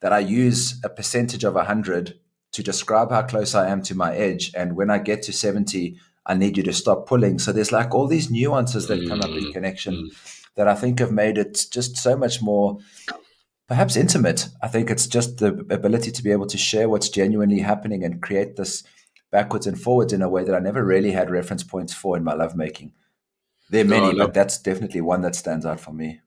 that I use a percentage of 100 to describe how close I am to my edge. And when I get to 70, I need you to stop pulling. So there's like all these nuances that come up in
mm,
connection
mm.
that I think have made it just so much more perhaps intimate. I think it's just the ability to be able to share what's genuinely happening and create this backwards and forwards in a way that I never really had reference points for in my lovemaking. There are
No,
many, but that's definitely one that stands out for me.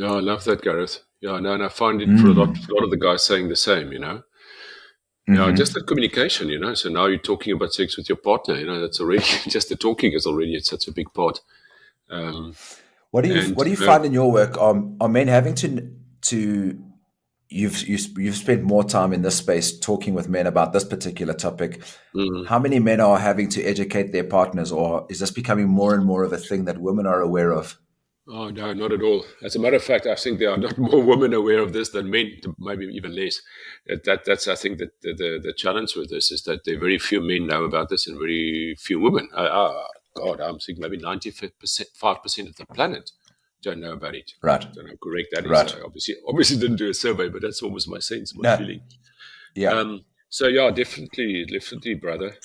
I love that, Gareth. Yeah, no, and I find it for a lot of the guys saying the same. Yeah, just that communication. So now you're talking about sex with your partner. That's already just the talking is already it's such a big part. Um,
What
and
do you find in your work? Are men having to you've spent more time in this space talking with men about this particular topic.
mm,
How many men are having to educate their partners, or is this becoming more and more of a thing that women are aware of?
oh no, not at all. As a matter of fact, I think there are not more women aware of this than men, maybe even less. That's I think that the challenge with this is that there are very few men know about this and very few women. God, I'm thinking maybe 95% of the planet don't know about it.
Right.
Don't know how correct that is.
Right.
I obviously didn't do a survey, but that's almost my sense, my
No.
feeling.
Yeah.
So yeah, definitely, brother.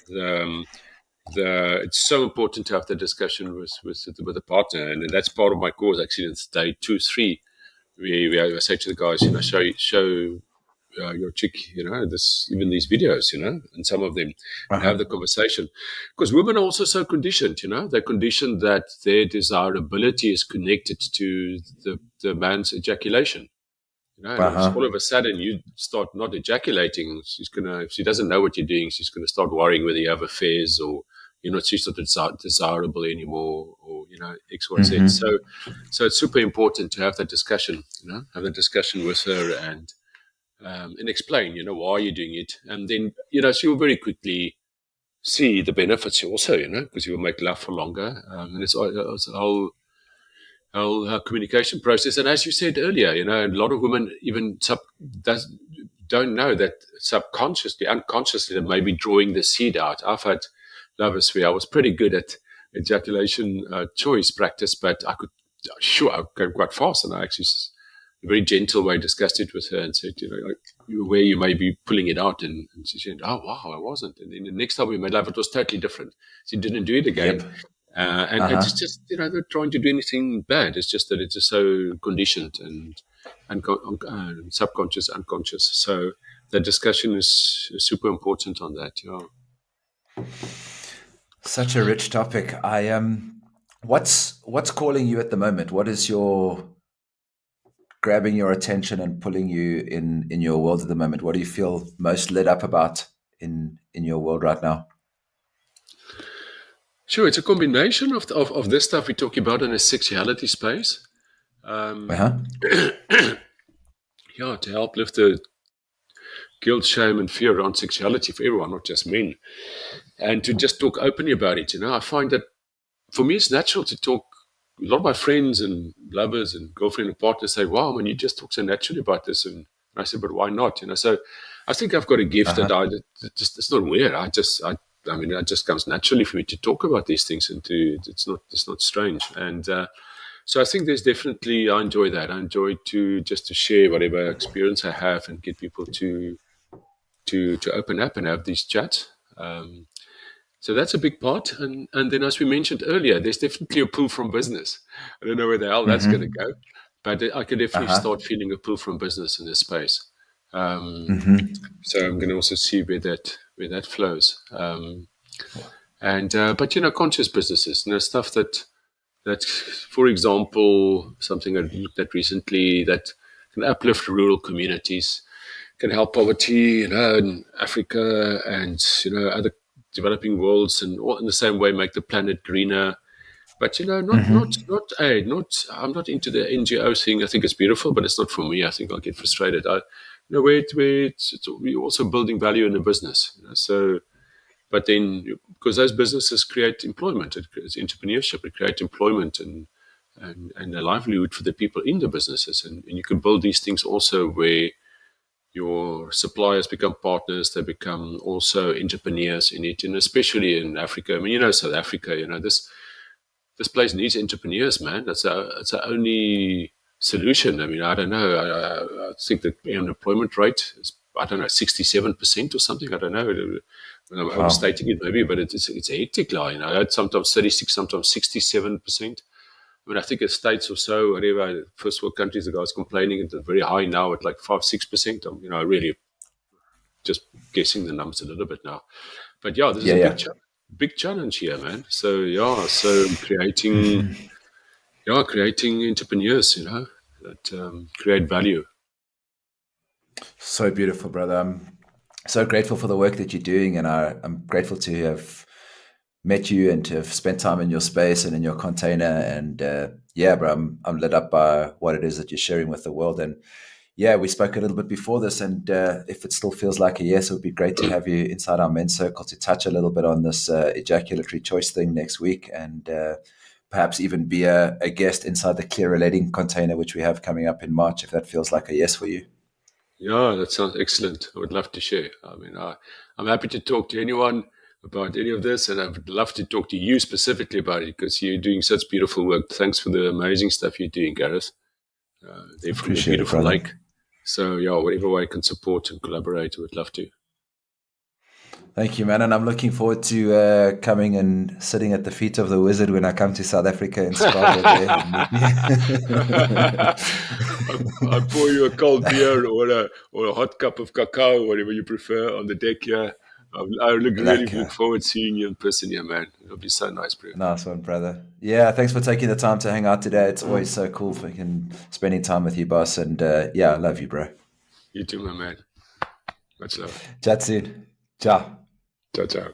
It's so important to have the discussion with a partner, and that's part of my course. Actually, it's day 2, 3. I say to the guys, show your chick, this even these videos, and some of them, and
Uh-huh.
have the conversation, because women are also so conditioned, they're conditioned that their desirability is connected to the man's ejaculation. And if
Uh-huh.
all of a sudden you start not ejaculating, if she doesn't know what you're doing, she's gonna start worrying whether you have affairs or she's not desirable anymore, or X, Y, Z.
Mm-hmm.
So it's super important to have that discussion, have that discussion with her, and explain, why you're doing it, and then she will very quickly see the benefits also, because you will make love for longer, and it's a whole communication process. And as you said earlier, a lot of women even don't know that subconsciously, unconsciously, they may be drawing the seed out. I've had lovers where I was pretty good at ejaculation choice practice, but I go quite fast, and I actually, in a very gentle way, discussed it with her and said, like, where you may be pulling it out, and she said, "Oh wow, I wasn't." And then the next time we made love, it was totally different. She didn't do it
Yep.
again, and it's
Uh-huh.
just not trying to do anything bad. It's just that it's just so conditioned and subconscious, unconscious. So the discussion is super important on that. Yeah.
Such a rich topic. What's calling you at the moment? What is your grabbing your attention and pulling you in your world at the moment? What do you feel most lit up about in your world right now?
Sure, it's a combination of this stuff we talk about in a sexuality space. Um,
Uh-huh.
yeah, to help lift the guilt, shame, and fear around sexuality for everyone, not just men, and to just talk openly about it. I find that for me, it's natural to talk. A lot of my friends and lovers and girlfriend and partners say, "Wow, man, you just talk so naturally about this." And I said, "But why not?" So I think I've got a gift that
Uh-huh.
it's not weird. I mean, it just comes naturally for me to talk about these things, and it's not strange. And so I think there's definitely, I enjoy that. I enjoy to share whatever experience I have and get people to open up and have these chats. So that's a big part. And then, as we mentioned earlier, there's definitely a pull from business. I don't know where the hell that's going to
Mm-hmm.
go, but I can definitely
Uh-huh.
start feeling a pull from business in this space. Um,
Mm-hmm.
so I'm going to also see where that flows. But conscious businesses, stuff that, for example, something I looked at recently that can uplift rural communities, can help poverty, in Africa and other developing worlds, and all in the same way make the planet greener. But
Mm-hmm.
I'm not into the NGO thing. I think it's beautiful, but it's not for me. I think I'll get frustrated. We're also building value in the business. So, but then because those businesses create employment, it creates entrepreneurship, it creates employment and a livelihood for the people in the businesses, and you can build these things also where your suppliers become partners, they become also entrepreneurs in it, and especially in Africa. I mean, South Africa, this place needs entrepreneurs, man. That's the only solution. I mean, I don't know. I think the unemployment rate is, I don't know, 67% or something. I don't know. I'm
Wow.
overstating it maybe, but it's a hectic line. I heard sometimes 36, sometimes 67%. I mean, I think it's states or so, whatever, first world countries, the guys complaining it's very high now at like 5, 6%. Really just guessing the numbers a little bit now. But yeah, this is
Yeah,
a
yeah.
big challenge here, man. So yeah, so creating entrepreneurs, that create value.
So beautiful, brother. I'm so grateful for the work that you're doing, and I'm grateful to have met you and to have spent time in your space and in your container. And yeah, bro, I'm lit up by what it is that you're sharing with the world. And yeah, we spoke a little bit before this, and if it still feels like a yes, it would be great to have you inside our men's circle to touch a little bit on this ejaculatory choice thing next week, and perhaps even be a guest inside the clear relating container, which we have coming up in March, if that feels like a yes for you.
Yeah, that sounds excellent. I would love to share. I mean, I'm happy to talk to anyone about any of this, and I would love to talk to you specifically about it because you're doing such beautiful work. Thanks for the amazing stuff you're doing, Gareth. They're from the
Appreciate it,
beautiful
brother.
lake. So yeah, whatever way I can support and collaborate, I would love to.
Thank you, man. And I'm looking forward to coming and sitting at the feet of the wizard when I come to South Africa in Scarborough there.
I'll pour you a cold beer or a hot cup of cacao, whatever you prefer, on the deck here. I really look
Like,
forward to seeing you in person here, man. It'll be so nice, bro.
nice one, brother. Yeah, thanks for taking the time to hang out today. It's always so cool fucking spending time with you, boss. And yeah, I love you, bro.
You too, my man. Much love.
Chat soon. Ciao.
Ciao, ciao.